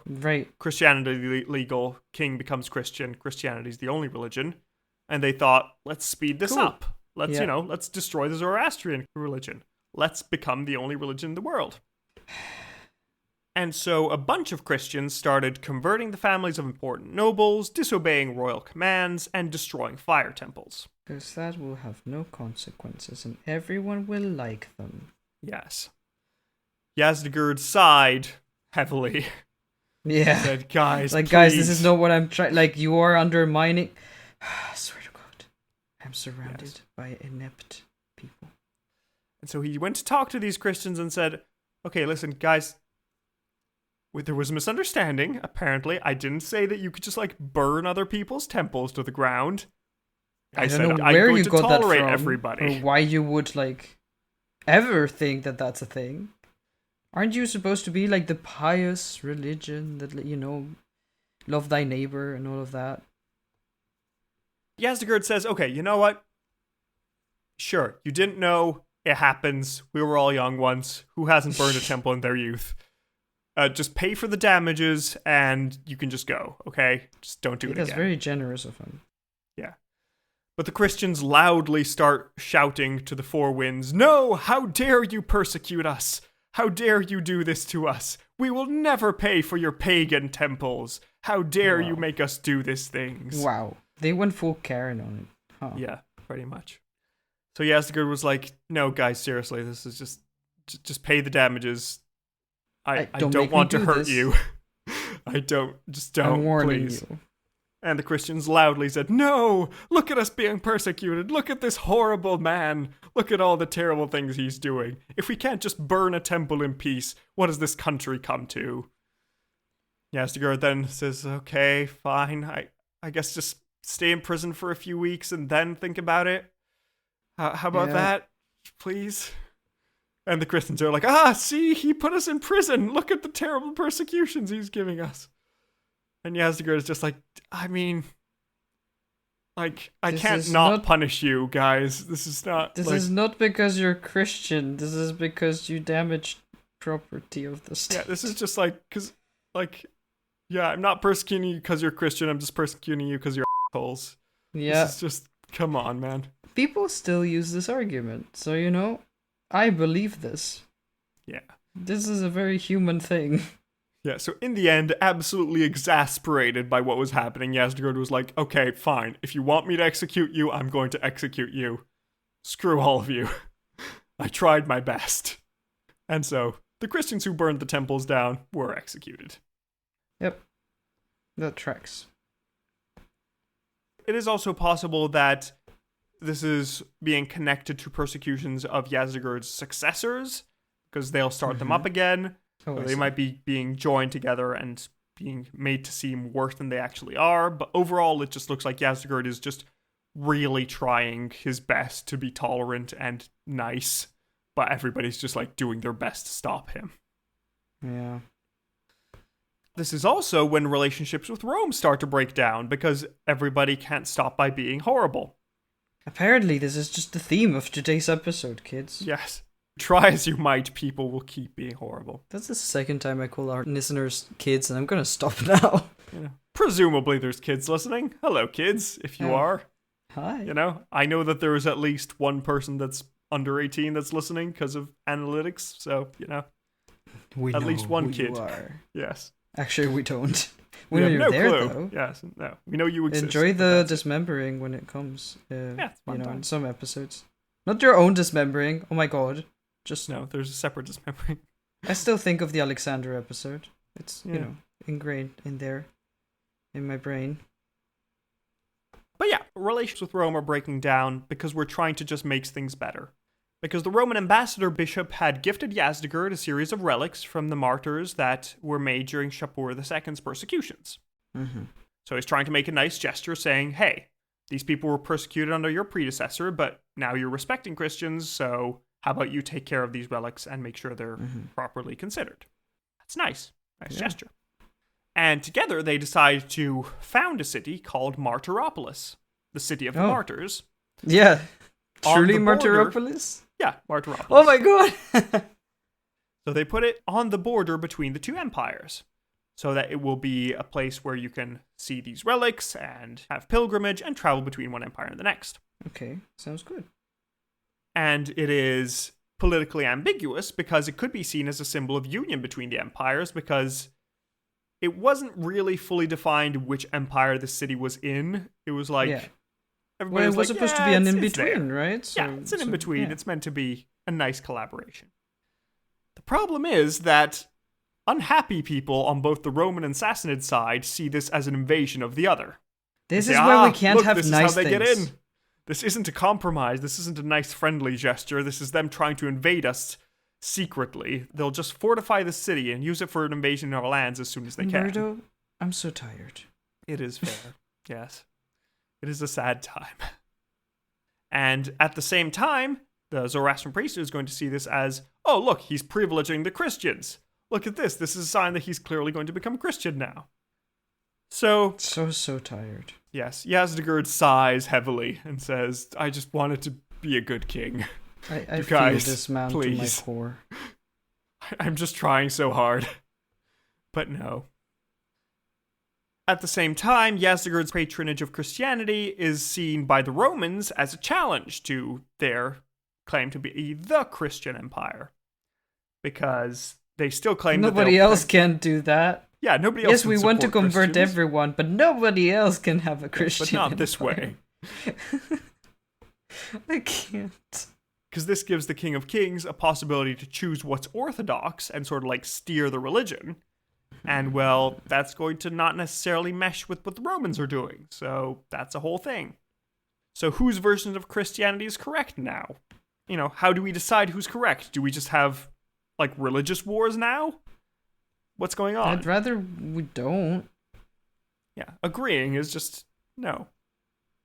Right. Christianity legal, king becomes Christian, Christianity's the only religion. And they thought, let's speed this up. Let's destroy the Zoroastrian religion. Let's become the only religion in the world. And so a bunch of Christians started converting the families of important nobles, disobeying royal commands, and destroying fire temples. Because that will have no consequences and everyone will like them. Yes. Yazdegerd sighed heavily. Yeah. He said, guys, guys, this is not what I'm trying. You are undermining. I swear to God, I'm surrounded by inept people. And so he went to talk to these Christians and said, okay, listen, guys, there was a misunderstanding, apparently. I didn't say that you could just, burn other people's temples to the ground. I don't know where you got that from, everybody. or why you would, ever think that that's a thing. Aren't you supposed to be, the pious religion that, love thy neighbor and all of that? Yazdegerd says, okay, you know what? Sure, you didn't know. It happens. We were all young once. Who hasn't burned a temple in their youth? Just pay for the damages and you can just go, okay? Just don't do it again. That's very generous of him. Yeah. But the Christians loudly start shouting to the four winds, no, how dare you persecute us? How dare you do this to us? We will never pay for your pagan temples. How dare you make us do these things? Wow. They went full Karen on it. Huh. Yeah, pretty much. So Yazdegerd was like, no, guys, seriously, this is just pay the damages. I don't want to hurt you. Don't, I'm warning please. You. And the Christians loudly said, no, look at us being persecuted. Look at this horrible man. Look at all the terrible things he's doing. If we can't just burn a temple in peace, what does this country come to? Yazdegerd then says, okay, fine. I guess just stay in prison for a few weeks and then think about it. How about that, please? And the Christians are like, see, he put us in prison. Look at the terrible persecutions he's giving us. And Yazdegerd is just like, I can't not punish you, guys. This is not... This is not because you're Christian. This is because you damaged property of the state. Yeah, this is just I'm not persecuting you because you're Christian. I'm just persecuting you because you're assholes. Yeah. This is just, come on, man. People still use this argument. So, I believe this. Yeah. This is a very human thing. Yeah, so in the end, absolutely exasperated by what was happening, Yazdegerd was like, okay, fine. If you want me to execute you, I'm going to execute you. Screw all of you. I tried my best. And so, the Christians who burned the temples down were executed. Yep. That tracks. It is also possible that this is being connected to persecutions of Yazdegerd's successors, because they'll start them up again. So they might be being joined together and being made to seem worse than they actually are. But overall, it just looks like Yazdegerd is just really trying his best to be tolerant and nice. But everybody's just doing their best to stop him. Yeah. This is also when relationships with Rome start to break down, because everybody can't stop by being horrible. Apparently, this is just the theme of today's episode, kids. Yes. Try as you might, people will keep being horrible. That's the second time I call our listeners kids, and I'm gonna stop now. Presumably there's kids listening. Hello, kids, if you are. Hi. I know that there is at least one person that's under 18 that's listening because of analytics, so, we at know least one who kid. You are. Yes. Actually, we don't. We know you're no there, clue. though. Yes, no. We know you exist. Enjoy the dismembering when it comes. It's fun time. In some episodes. Not your own dismembering. Oh my god. No, there's a separate dismembering. I still think of the Alexander episode. It's, ingrained in there. In my brain. But yeah, relations with Rome are breaking down because we're trying to just make things better. Because the Roman ambassador bishop had gifted Yazdegerd a series of relics from the martyrs that were made during Shapur II's persecutions. Mm-hmm. So he's trying to make a nice gesture saying, hey, these people were persecuted under your predecessor, but now you're respecting Christians, so how about you take care of these relics and make sure they're properly considered? That's nice. Nice gesture. And together they decide to found a city called Martyropolis, the city of the martyrs. Yeah. Truly On the border- Martyropolis? Yeah, Martyropolis. Oh my god! So they put it on the border between the two empires, so that it will be a place where you can see these relics and have pilgrimage and travel between one empire and the next. Okay, sounds good. And it is politically ambiguous because it could be seen as a symbol of union between the empires, because it wasn't really fully defined which empire the city was in. It was like... Yeah. Everybody Well, it was like, supposed to be an it's in-between, there. right? So, Yeah, it's an in-between. yeah. It's meant to be a nice collaboration. The problem is that unhappy people on both the Roman and Sassanid side see this as an invasion of the other. This They is say, where we can't look, have this nice is how they things. get in. This isn't a compromise. This isn't a nice friendly gesture. This is them trying to invade us secretly. They'll just fortify the city and use it for an invasion of our lands as soon as they can. Umberto, I'm so tired. It is fair. Yes. It is a sad time. And at the same time, the Zoroastrian priesthood is going to see this as, oh, look, he's privileging the Christians. Look at this. This is a sign that he's clearly going to become Christian now. So tired. yes, Yazdegerd sighs heavily and says, I just wanted to be a good king. I You feel guys, this man please. to my core. I'm just trying so hard. But no. At the same time, Yazdegerd's patronage of Christianity is seen by the Romans as a challenge to their claim to be the Christian empire. Because they still claim Nobody else can do that. Yeah, nobody else Yes, can we want to support convert Christians, everyone, but nobody else can have a Christian but not this empire. way. I can't. Because this gives the King of Kings a possibility to choose what's orthodox and sort of like steer the religion. And well, that's going to not necessarily mesh with what the Romans are doing. So that's a whole thing. So whose version of Christianity is correct now? You know, how do we decide who's correct? Do we just have like religious wars now? What's going on? I'd rather we don't. Yeah, agreeing is just no.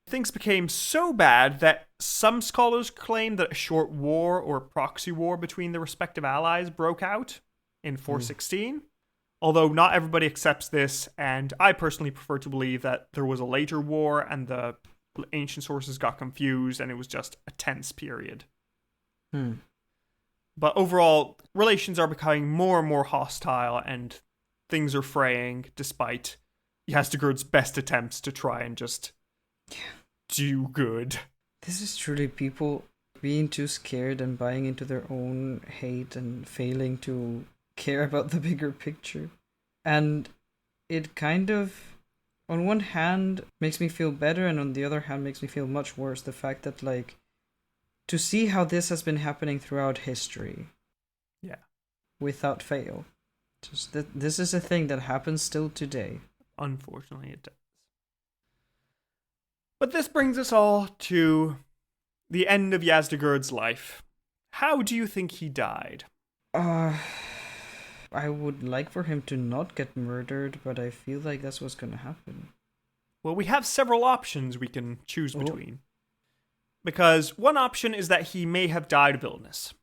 Things became so bad that some scholars claim that a short war or proxy war between the respective allies broke out in 416. Although not everybody accepts this, and I personally prefer to believe that there was a later war and the ancient sources got confused and it was just a tense period. But overall, relations are becoming more and more hostile and things are fraying despite Yazdegerd's best attempts to try and just do good. This is truly people being too scared and buying into their own hate and failing to care about the bigger picture. And it kind of, on one hand, makes me feel better, and on the other hand, makes me feel much worse. The fact that, like, to see how this has been happening throughout history. Yeah. Without fail. Just that this is a thing that happens still today. Unfortunately, it does. But this brings us all to the end of Yazdegerd's life. How do you think he died? I would like for him to not get murdered, but I feel like that's what's gonna happen. Well, we have several options we can choose between. Because one option is that he may have died of illness.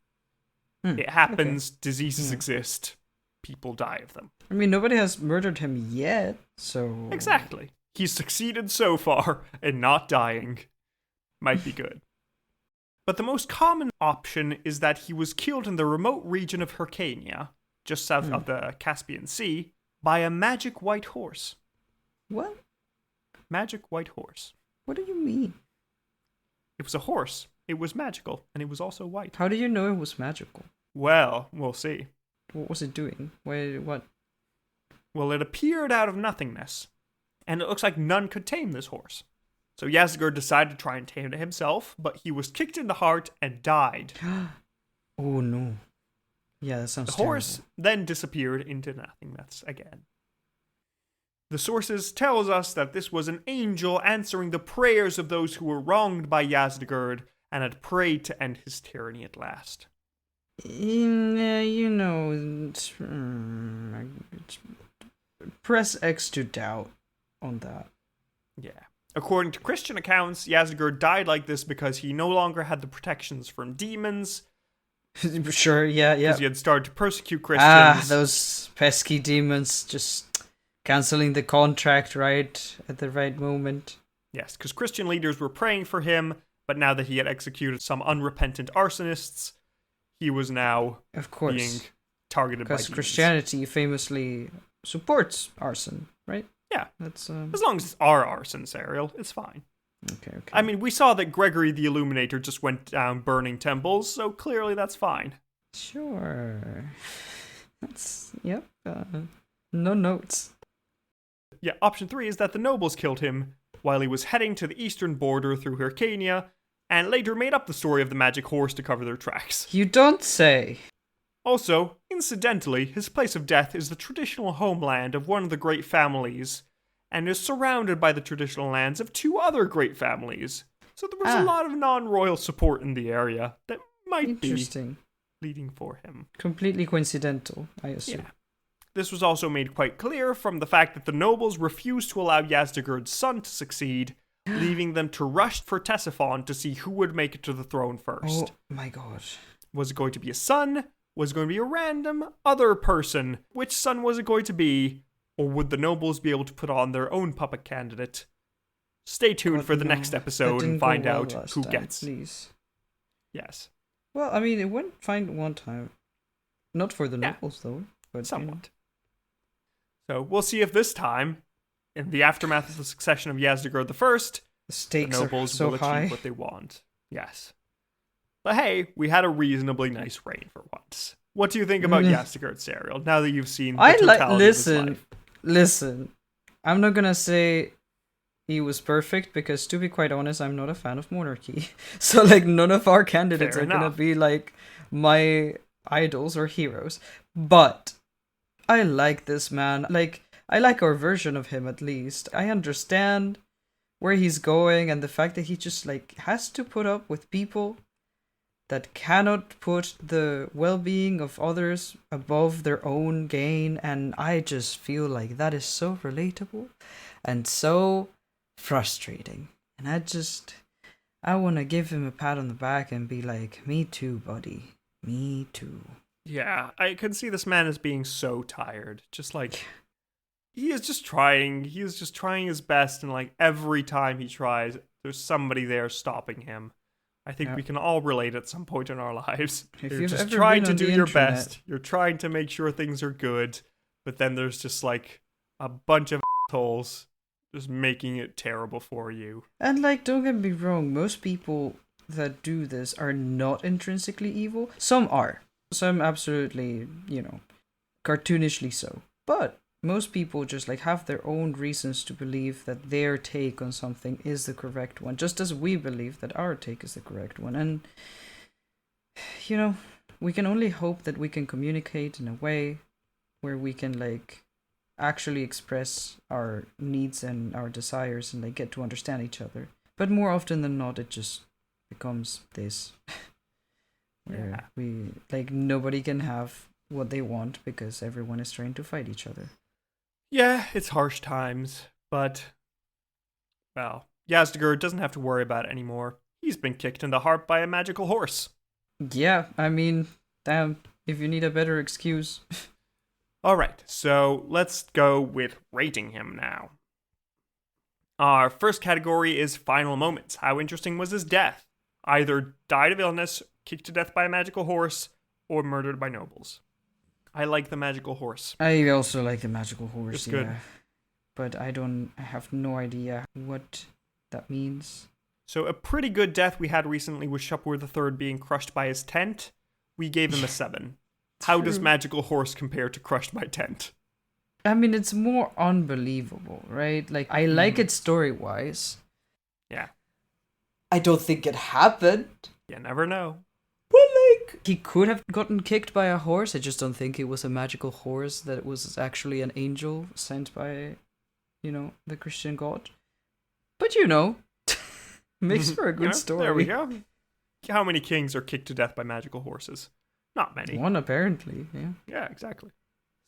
It happens, diseases exist, people die of them. I mean, nobody has murdered him yet, so... Exactly. He's succeeded so far in not dying. Might be good. But the most common option is that he was killed in the remote region of Hyrcania, just south of the Caspian Sea, by a magic white horse. What? Magic white horse. What do you mean? It was a horse. It was magical, and it was also white. How do you know it was magical? Well, we'll see. What was it doing? What? Well, it appeared out of nothingness, and it looks like none could tame this horse. So Yazdegerd decided to try and tame it himself, but he was kicked in the heart and died. Oh no. Yeah, that sounds The horse then disappeared into nothingness again. The sources tells us that this was an angel answering the prayers of those who were wronged by Yazdegerd and had prayed to end his tyranny at last. You know, press X to doubt on that. Yeah. According to Christian accounts, Yazdegerd died like this because he no longer had the protections from demons, Sure, yeah. because he had started to persecute Christians. Ah, those pesky demons just canceling the contract right at the right moment. Yes, because Christian leaders were praying for him, but now that he had executed some unrepentant arsonists, he was now Of course, being targeted by because demons. Christianity famously supports arson, right? Yeah. That's As long as it's our arson, Ariel, it's fine. okay. I mean, we saw that Gregory the Illuminator just went down burning temples, so clearly that's fine. Sure. That's yep. No notes. Yeah, option 3 is that the nobles killed him while he was heading to the eastern border through Hyrcania, and later made up the story of the magic horse to cover their tracks. You don't say. Also, incidentally, his place of death is the traditional homeland of one of the great families, and is surrounded by the traditional lands of 2 other great families. So there was a lot of non-royal support in the area that might be Interesting. leading for him. Completely coincidental, I assume. Yeah. This was also made quite clear from the fact that the nobles refused to allow Yazdegerd's son to succeed, leaving them to rush for Ctesiphon to see who would make it to the throne first. Oh my god. Was it going to be a son? Was it going to be a random other person? Which son was it going to be? Or would the nobles be able to put on their own puppet candidate? Stay tuned God, for the no. next That episode didn't and go find well out last who time, gets. Please. Yes. Well, I mean, it went fine one time. Not for the Yeah. nobles, though. But, Somewhat. So we'll see if this time, in the aftermath of the succession of Yazdegerd I, the the stakes nobles are so will achieve high. what they want. Yes. But hey, we had a reasonably nice reign for once. What do you think about Yazdegerd, Ariel, now that you've seen the totality of his life? Listen. I'm not gonna say he was perfect because, to be quite honest, I'm not a fan of monarchy. So, like, none of our candidates Fair are gonna enough. be like my idols or heroes. But I like this man. Like, I like our version of him at least. I understand where he's going and the fact that he just like has to put up with people that cannot put the well-being of others above their own gain, and I just feel like that is so relatable and so frustrating. And I want to give him a pat on the back and be like, me too, buddy. Me too. Yeah, I can see this man as being so tired. Just like, he is just trying his best, and like every time he tries, there's somebody there stopping him. I think Yeah. we can all relate at some point in our lives. If You're you've just ever trying been to on do the your internet- best. You're trying to make sure things are good, but then there's just like a bunch of assholes just making it terrible for you. And like, don't get me wrong, most people that do this are not intrinsically evil. Some are. Some absolutely, cartoonishly so. But most people just like have their own reasons to believe that their take on something is the correct one, just as we believe that our take is the correct one. And we can only hope that we can communicate in a way where we can like actually express our needs and our desires and like get to understand each other. But more often than not, it just becomes this where we like nobody can have what they want because everyone is trying to fight each other. Yeah, it's harsh times, but, well, Yazdegerd doesn't have to worry about it anymore. He's been kicked in the heart by a magical horse. Yeah, I mean, damn, if you need a better excuse. Alright, so let's go with rating him now. Our first category is final moments. How interesting was his death? Either died of illness, kicked to death by a magical horse, or murdered by nobles. I like the magical horse. I also like the magical horse, It's good. But I have no idea what that means. So a pretty good death we had recently was Shupware III being crushed by his tent. We gave him a 7. How does True. magical horse compare to crushed by tent? I mean, it's more unbelievable, right? Like, I like it story-wise. Yeah. I don't think it happened. You never know. But, like, he could have gotten kicked by a horse. I just don't think it was a magical horse, that it was actually an angel sent by, the Christian god. But, makes for a good story. There we go. How many kings are kicked to death by magical horses? Not many. One, apparently, yeah. Yeah, exactly.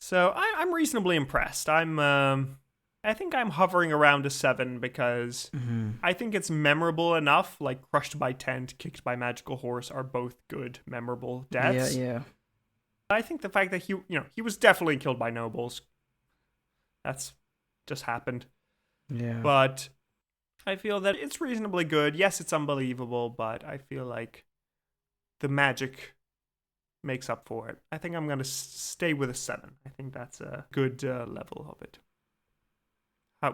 So I'm reasonably impressed. I'm I think I'm hovering around a 7 because I think it's memorable enough. Like crushed by tent, kicked by magical horse are both good, memorable deaths. Yeah. I think the fact that he was definitely killed by nobles. That's just happened. Yeah. But I feel that it's reasonably good. Yes, it's unbelievable, but I feel like the magic makes up for it. I think I'm going to stay with a 7. I think that's a good level of it.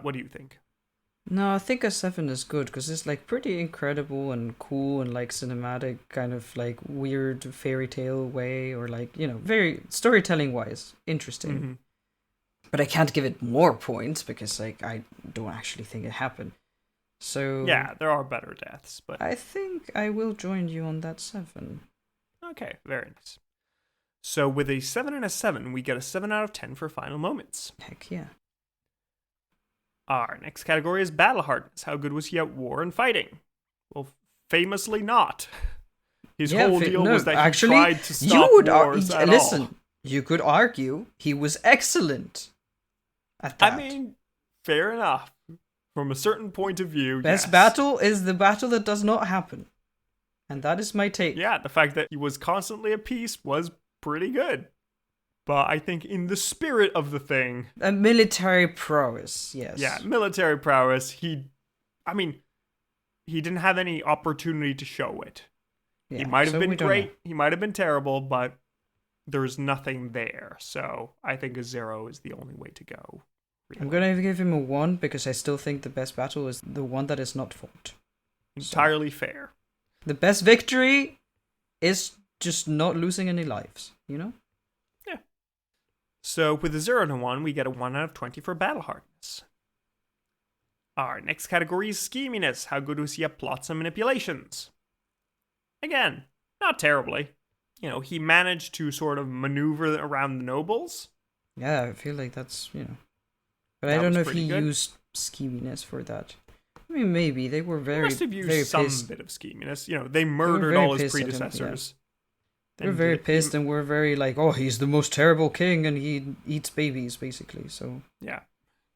What do you think? No, I think a 7 is good because it's like pretty incredible and cool and like cinematic, kind of like weird fairy tale way, or like, very storytelling wise interesting. Mm-hmm. But I can't give it more points because like I don't actually think it happened. So yeah, there are better deaths, but I think I will join you on that 7. Okay, very nice. So with a 7 and a 7, we get a 7 out of 10 for final moments. Heck yeah. Our next category is battle hardness. How good was he at war and fighting? Well, famously not. His whole deal was that he tried to stop wars at all. You could argue he was excellent at that. I mean, fair enough. From a certain point of view, Best yes. battle is the battle that does not happen. And that is my take. Yeah, the fact that he was constantly at peace was pretty good. But I think in the spirit of the thing... A military prowess, yes. Yeah, military prowess. He didn't have any opportunity to show it. Yeah, he might have been great. Know. He might have been terrible, but there's nothing there. So I think a 0 is the only way to go. Really. I'm going to give him a 1 because I still think the best battle is the one that is not fought. Entirely fair. The best victory is just not losing any lives, Yeah. So with a 0 and a 1, we get a 1 out of 20 for battle hardness. Our next category is scheminess. How good was he at plots and manipulations? Again, not terribly. He managed to sort of maneuver around the nobles. Yeah, I feel like that's, But I don't know if he used scheminess for that. I mean, maybe. They were very, must have used very some pissed. bit of scheminess. They murdered all his predecessors. They were very pissed and were very like, oh, he's the most terrible king and he eats babies, basically. So yeah,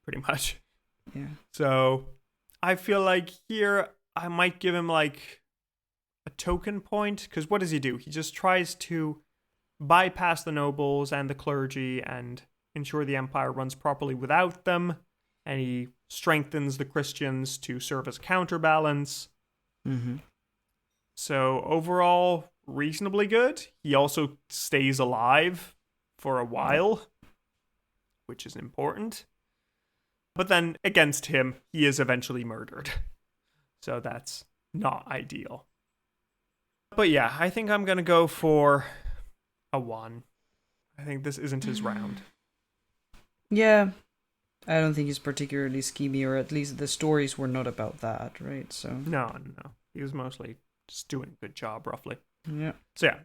pretty much. Yeah. So I feel like here I might give him like a token point, because what does he do? He just tries to bypass the nobles and the clergy and ensure the empire runs properly without them, and he strengthens the Christians to serve as counterbalance. Mm-hmm. So overall, reasonably good. He also stays alive for a while, which is important. But then against him, he is eventually murdered. So that's not ideal. But yeah, I think I'm going to go for a 1. I think this isn't his round. Yeah. I don't think he's particularly schemy, or at least the stories were not about that, right? So No. He was mostly just doing a good job, roughly. Yeah.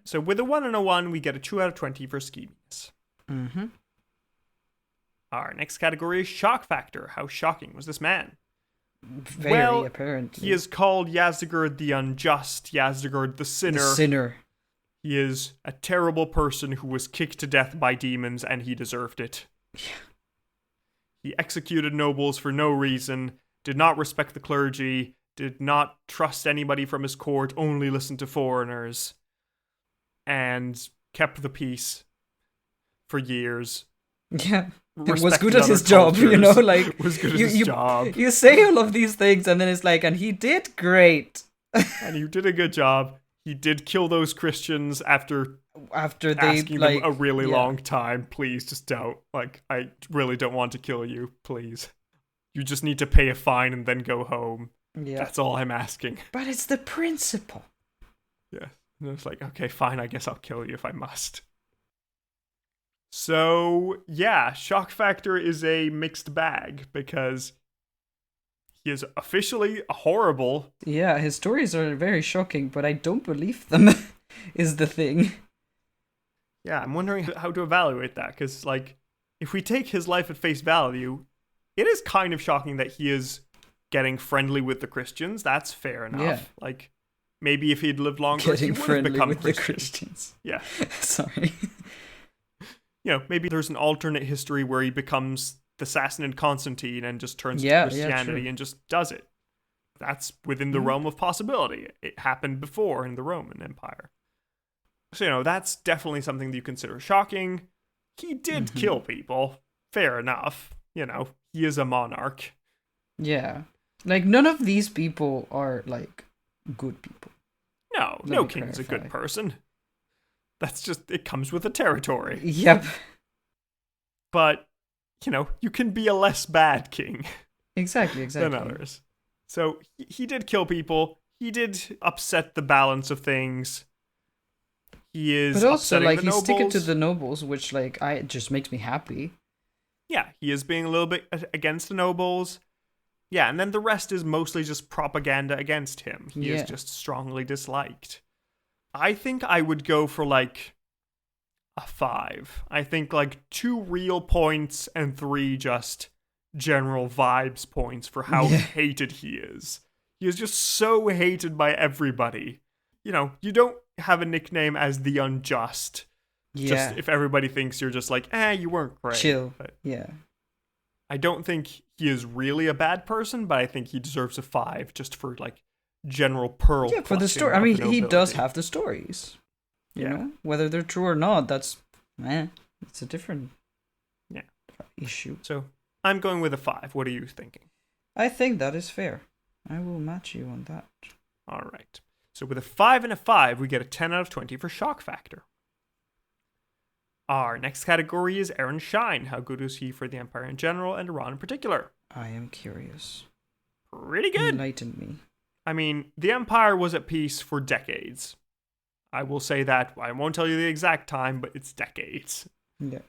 So with a 1 and a 1, we get a 2 out of 20 for scheminess. Mm-hmm. Our next category is shock factor. How shocking was this man? Very apparently. He is called Yazdegerd the Unjust, Yazdegerd the Sinner. The sinner. He is a terrible person who was kicked to death by demons, and he deserved it. Yeah. He executed nobles for no reason, did not respect the clergy, did not trust anybody from his court, only listened to foreigners, and kept the peace for years. Yeah. Was good at his job, like was good at his job. You say all of these things and then it's like, and he did great. And he did a good job. He did kill those Christians after they asking them a really long time. Please just don't. Like, I really don't want to kill you. Please. You just need to pay a fine and then go home. Yeah. That's all I'm asking. But it's the principle. Yeah. And it's like, okay, fine. I guess I'll kill you if I must. So, yeah, shock factor is a mixed bag because he is officially horrible. Yeah, his stories are very shocking, but I don't believe them, is the thing. Yeah, I'm wondering how to evaluate that, because, like, if we take his life at face value, it is kind of shocking that he is getting friendly with the Christians. That's fair enough. Yeah. Like, maybe if he'd lived longer, he would have become with Christian. the Christians. Yeah. Sorry. Maybe there's an alternate history where he becomes the Sassanid Constantine and just turns to Yeah, Christianity true. and just does it. That's within the realm of possibility. It happened before in the Roman Empire. So, that's definitely something that you consider shocking. He did kill people. Fair enough. He is a monarch. Yeah. Like, none of these people are, like, good people. No king's a good person. That's just, it comes with the territory. Yep. But, you can be a less bad king. Exactly. Than others. So, he did kill people. He did upset the balance of things. He is but also, upsetting like, the he's nobles. sticking to the nobles, which, like, it just makes me happy. Yeah, he is being a little bit against the nobles. Yeah, and then the rest is mostly just propaganda against him. He is just strongly disliked. I think I would go for, like, a 5. I think, like, 2 real points and 3 just general vibes points for how hated he is. He is just so hated by everybody. You don't have a nickname as the Unjust. Just if everybody thinks you're just like, you weren't great. Chill. But yeah. I don't think he is really a bad person, but I think he deserves a 5 just for, like, general pearl. Yeah, for the story. I mean, he does have the stories. You know? Whether they're true or not, that's, it's a different issue. So, I'm going with a 5. What are you thinking? I think that is fair. I will match you on that. All right. So with a 5 and a 5, we get a 10 out of 20 for shock factor. Our next category is Aaron Shine. How good is he for the Empire in general and Iran in particular? I am curious. Pretty good. Enlighten me. I mean, the Empire was at peace for decades. I will say that. I won't tell you the exact time, but it's decades. Yeah.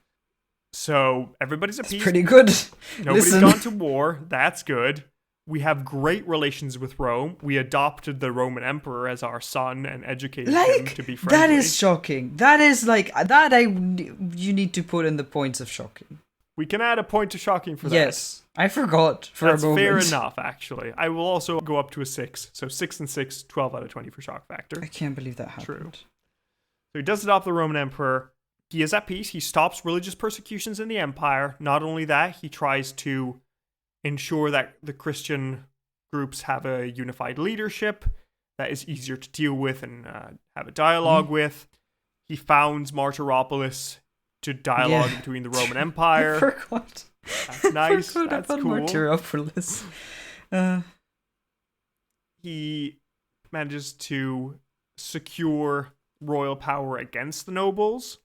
So everybody's at peace. Pretty good. Nobody's gone to war. That's good. We have great relations with Rome. We adopted the Roman emperor as our son and educated him to be friendly. That is shocking. That is like you need to put in the points of shocking. We can add a point to shocking for that. Yes, I forgot for That's a moment. fair enough, actually. I will also go up to a 6. So 6 and 6, 12 out of 20 for shock factor. I can't believe that happened. True. So he does adopt the Roman emperor. He is at peace. He stops religious persecutions in the empire. Not only that, he tries to ensure that the Christian groups have a unified leadership that is easier to deal with and have a dialogue with. He founds Martyropolis to dialogue between the Roman Empire. I forgot. That's nice. That's cool. Martyropolis. He manages to secure royal power against the nobles.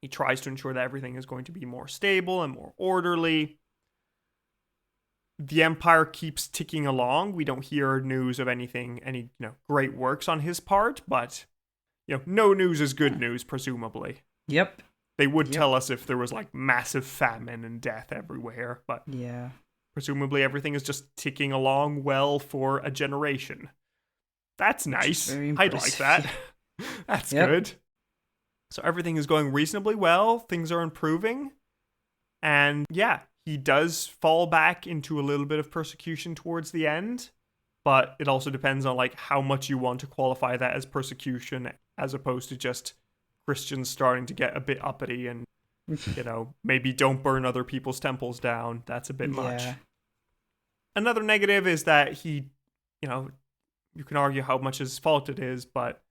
He tries to ensure that everything is going to be more stable and more orderly. The empire keeps ticking along. We don't hear news of any great works on his part, but no news is good news, presumably. Yep. They would tell us if there was like massive famine and death everywhere, but presumably everything is just ticking along well for a generation. That's nice. I'd like that. That's good. So everything is going reasonably well. Things are improving. And he does fall back into a little bit of persecution towards the end, but it also depends on like how much you want to qualify that as persecution as opposed to just Christians starting to get a bit uppity and maybe don't burn other people's temples down. That's a bit much. Another negative is that he, you can argue how much his fault it is, but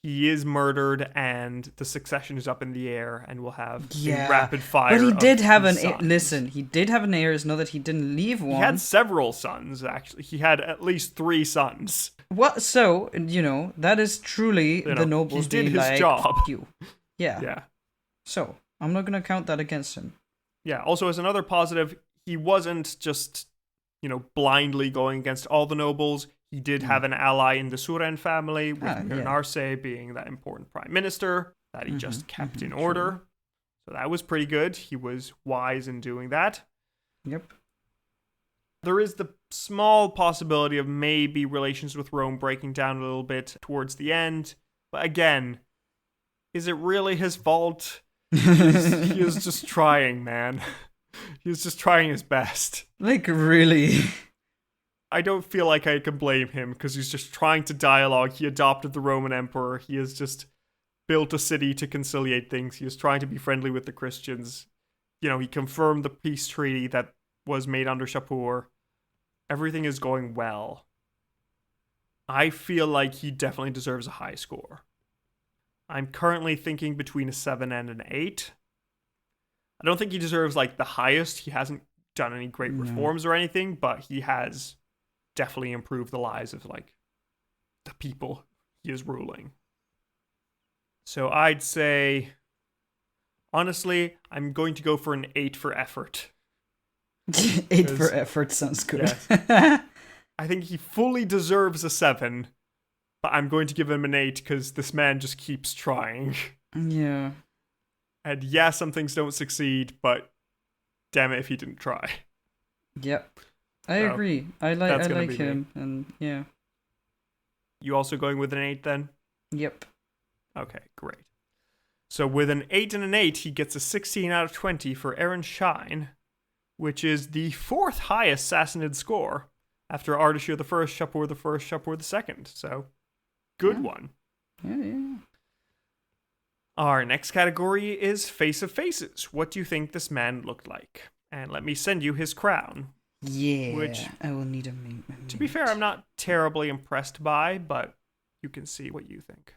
he is murdered, and the succession is up in the air, and will have a rapid fire. But he did have an sons. he did have an heir. It's not that he didn't leave one. He had several sons. Actually, he had at least 3 sons. What? So that is truly the nobles he did being his like, job. "Fuck you." Yeah. Yeah. So I'm not gonna count that against him. Yeah. Also, as another positive, he wasn't just blindly going against all the nobles. He did have an ally in the Suren family, with Narse being that important prime minister that he just kept in order. So that was pretty good. He was wise in doing that. Yep. There is the small possibility of maybe relations with Rome breaking down a little bit towards the end. But again, is it really his fault? He is just trying, man. He was just trying his best. Like, really? I don't feel like I can blame him because he's just trying to dialogue. He adopted the Roman emperor. He has just built a city to conciliate things. He is trying to be friendly with the Christians. he confirmed the peace treaty that was made under Shapur. Everything is going well. I feel like he definitely deserves a high score. I'm currently thinking between a 7 and an 8. I don't think he deserves like the highest. He hasn't done any great reforms or anything, but he has definitely improved the lives of like the people he is ruling. So I'd say, honestly, I'm going to go for an 8 for effort. 8 for effort sounds good. Yes. I think he fully deserves a 7, but I'm going to give him an 8 because this man just keeps trying. Yeah. And yeah, some things don't succeed, but damn it if he didn't try. Yep. I agree. I like him, me. and yeah. You also going with an 8 then? Yep. Okay, great. So with an 8 and an 8, he gets a 16 out of 20 for Aaron Shine, which is the 4th highest Sassanid score after Ardashir the First, Shapur the First, Shapur the Second. So, good one. Yeah. Our next category is Face of Faces. What do you think this man looked like? And let me send you his crown. Yeah, which, I will need a minute. To be fair, I'm not terribly impressed by, but you can see what you think.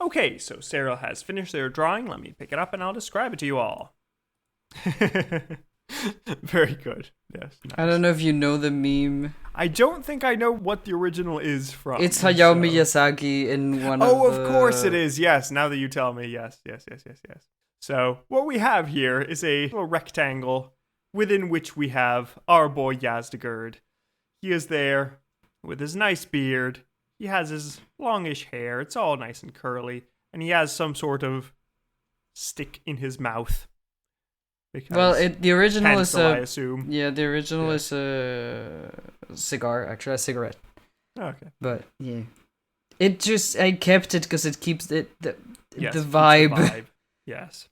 Okay, so Serial has finished their drawing. Let me pick it up and I'll describe it to you all. Very good. Yes. Nice. I don't know if you know the meme. I don't think I know what the original is from. It's Hayao Miyazaki in one of course it is. Yes, now that you tell me. Yes. So, what we have here is a little rectangle within which we have our boy Yazdegerd. He is there with his nice beard. He has his longish hair. It's all nice and curly. And he has some sort of stick in his mouth. The original is I assume. Yeah, the original is a cigar, actually, a cigarette. Okay. But yeah, I kept it because it keeps the vibe. Yes.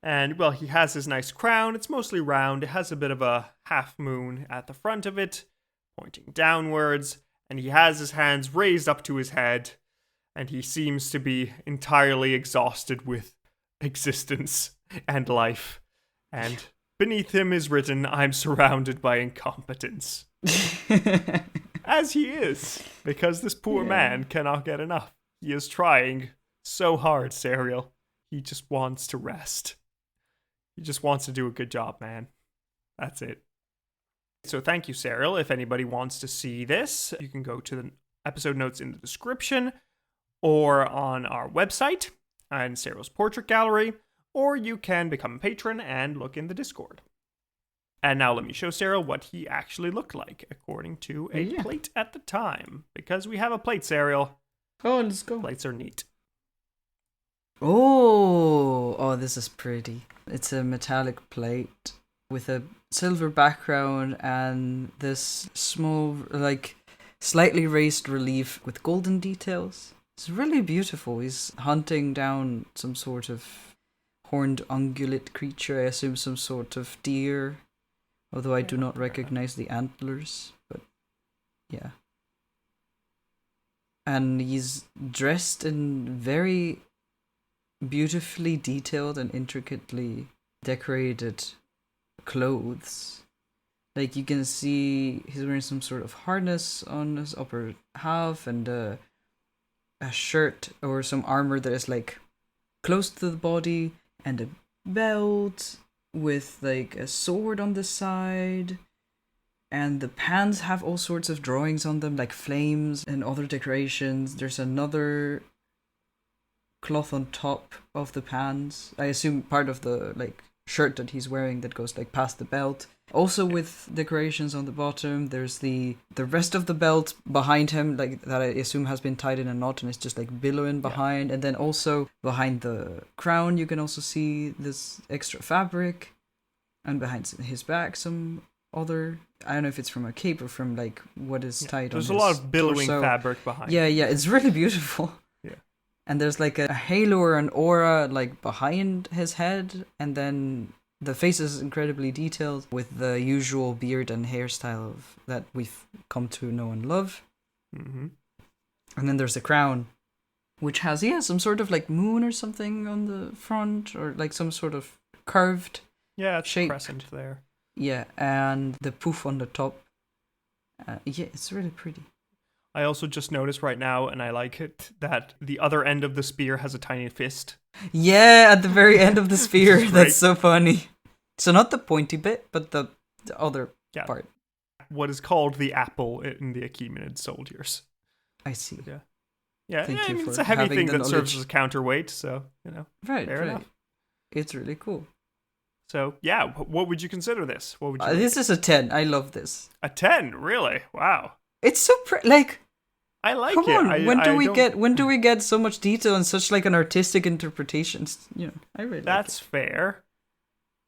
And well, he has his nice crown. It's mostly round. It has a bit of a half moon at the front of it, pointing downwards. And he has his hands raised up to his head. And he seems to be entirely exhausted with existence and life. And beneath him is written, "I'm surrounded by incompetence." As he is, because this poor man cannot get enough. He is trying so hard, Serial. He just wants to rest. He just wants to do a good job, man. That's it. So thank you, Serial. If anybody wants to see this, you can go to the episode notes in the description or on our website and Serial's portrait gallery. Or you can become a patron and look in the Discord. And now let me show Sarah what he actually looked like, according to a plate at the time. Because we have a plate, Serial. Oh, let's go. Plates are neat. Oh, this is pretty. It's a metallic plate with a silver background and this small, slightly raised relief with golden details. It's really beautiful. He's hunting down some sort of horned ungulate creature, I assume some sort of deer, although I do not recognize the antlers, but yeah. And he's dressed in very beautifully detailed and intricately decorated clothes. Like, you can see he's wearing some sort of harness on his upper half and a shirt or some armor that is close to the body, and a belt with a sword on the side. And the pants have all sorts of drawings on them, like flames and other decorations. There's another cloth on top of the pants. I assume part of the shirt that he's wearing that goes past the belt. Also with decorations on the bottom. There's the rest of the belt behind him, that I assume has been tied in a knot and it's just billowing behind. And then also behind the crown you can also see this extra fabric. And behind his back some other, I don't know if it's from a cape or from what is tied on his There's a lot of billowing torso. fabric behind. Yeah, it's really beautiful. Yeah. And there's a halo or an aura behind his head, and then the face is incredibly detailed with the usual beard and hairstyle that we've come to know and love. Mm-hmm. And then there's the crown, which has some sort of moon or something on the front, or some sort of curved Yeah, it's shape. crescent there. Yeah, and the poof on the top. Yeah, it's really pretty. I also just noticed right now, and I like it, that the other end of the spear has a tiny fist. Yeah, at the very end of the spear. Great. That's so funny. So not the pointy bit, but the other part. What is called the apple in the Achaemenid soldiers. I see. Yeah. Yeah, Thank you for it's a heavy having thing the that serves knowledge. as a counterweight, so, Right, fair right. enough. It's really cool. So, yeah, what would you consider this? What would you This is a 10. I love this. A 10, really? Wow. It's so like, I like come it. on, when do we get so much detail and such like an artistic interpretation? I really That's fair.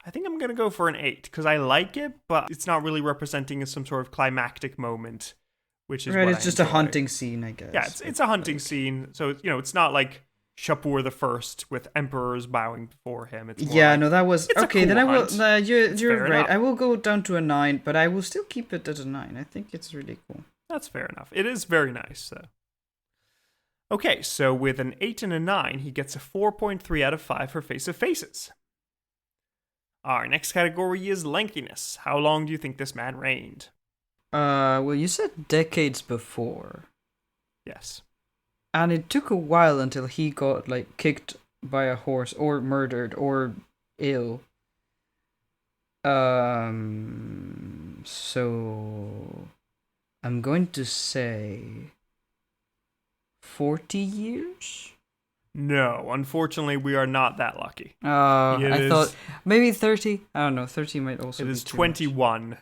I think I'm going to go for an 8 because I like it, but it's not really representing some sort of climactic moment, which is right. what It's I just enjoy. a hunting scene, I guess. Yeah, it's a hunting scene, so it's not like Shapur the First with emperors bowing before him. It's more like, no, that was it's okay. a cool Then I will. hunt. You're fair right. enough. I will go down to a 9, but I will still keep it at a 9. I think it's really cool. That's fair enough. It is very nice. So. Okay, so with an 8 and a 9, he gets a 4.3 out of 5 for Face of Faces. Our next category is lengthiness. How long do you think this man reigned? Well, you said decades before, Yes. and it took a while until he got like kicked by a horse or murdered or ill. So I'm going to say 40 years. No, unfortunately, we are not that lucky. I thought maybe 30. I don't know. 30 might also It be is too much. 21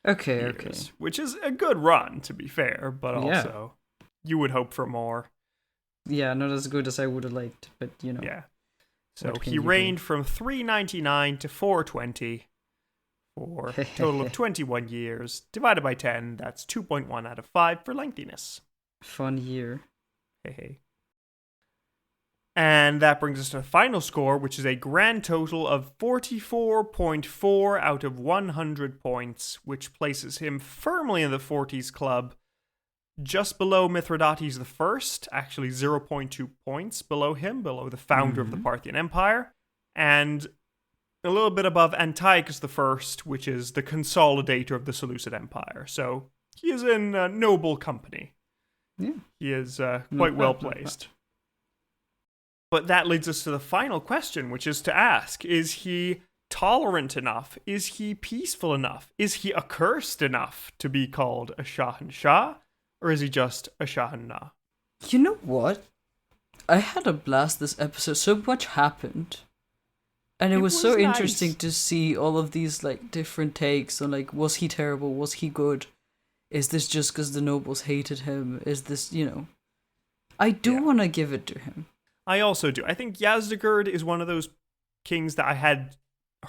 Okay, years, okay. which is a good run, to be fair, but Yeah. also you would hope for more. Yeah, not as good as I would have liked, but Yeah. So what can he you do? reigned from 399 to 420 for a total of 21 years. Divided by 10, that's 2.1 out of 5 for lengthiness. Fun year. Hey. And that brings us to the final score, which is a grand total of 44.4 out of 100 points, which places him firmly in the 40s club, just below Mithridates I, actually 0.2 points below him, below the founder of the Parthian Empire, and a little bit above Antiochus I, which is the consolidator of the Seleucid Empire. So he is in noble company. Yeah. He is quite well placed. But that leads us to the final question, which is to ask, is he tolerant enough? Is he peaceful enough? Is he accursed enough to be called a Shahanshah? Or is he just a Shahanna? You know what? I had a blast this episode. So much happened. And it was so nice. interesting to see all of these like different takes on like, was he terrible? Was he good? Is this just because the nobles hated him? Is this, I do want to give it to him. I also do. I think Yazdegerd is one of those kings that I had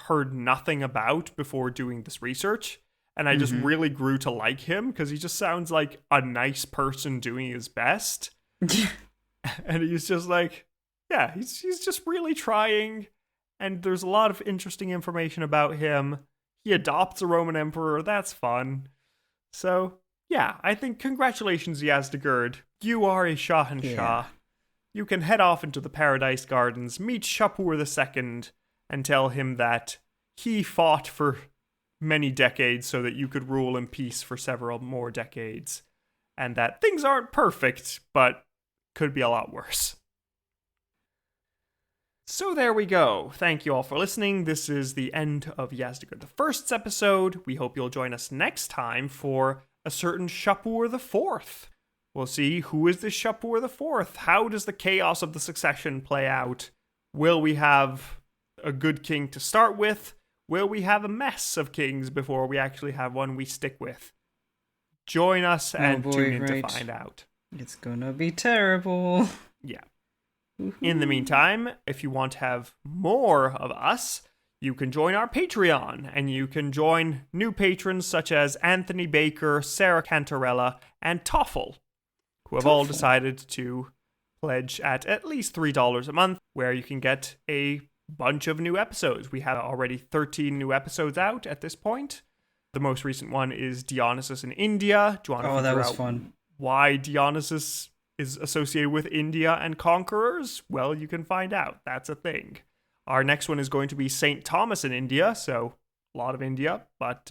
heard nothing about before doing this research. And I just really grew to like him because he just sounds like a nice person doing his best. And he's just like, yeah, he's just really trying. And there's a lot of interesting information about him. He adopts a Roman emperor. That's fun. So, yeah, I think congratulations, Yazdegerd. You are a Shahanshah. Yeah. You can head off into the Paradise Gardens, meet Shapur II, and tell him that he fought for many decades so that you could rule in peace for several more decades, and that things aren't perfect, but could be a lot worse. So there we go. Thank you all for listening. This is the end of Yazdegerd I's episode. We hope you'll join us next time for a certain Shapur IV. We'll see who is this Shapur IV. How does the chaos of the succession play out? Will we have a good king to start with? Will we have a mess of kings before we actually have one we stick with? Join us and tune in to find out. It's gonna be terrible. Yeah. In the meantime, if you want to have more of us, you can join our Patreon, and you can join new patrons such as Anthony Baker, Sarah Cantarella, and Toffel, who have all decided to pledge at least $3 a month, where you can get a bunch of new episodes. We have already 13 new episodes out at this point. The most recent one is Dionysus in India. Do you want to that figure was out fun. why Dionysus is associated with India and conquerors? Well, you can find out. That's a thing. Our next one is going to be St. Thomas in India, so a lot of India, but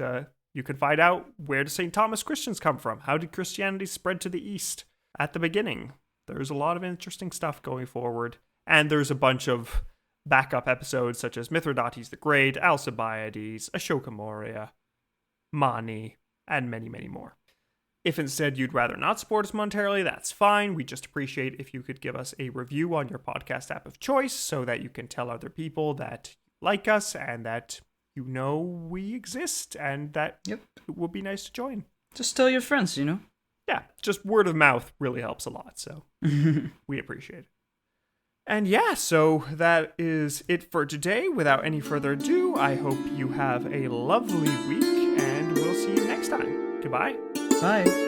you can find out, where do St. Thomas Christians come from? How did Christianity spread to the East at the beginning? There's a lot of interesting stuff going forward, and there's a bunch of backup episodes such as Mithridates the Great, Alcibiades, Ashoka Maurya, Mani, and many, many more. If instead you'd rather not support us monetarily, that's fine. We just appreciate if you could give us a review on your podcast app of choice so that you can tell other people that you like us and that you know we exist and that it would be nice to join. Just tell your friends, you know? Yeah, just word of mouth really helps a lot, so we appreciate it. And yeah, so that is it for today. Without any further ado, I hope you have a lovely week, and we'll see you next time. Goodbye. Bye.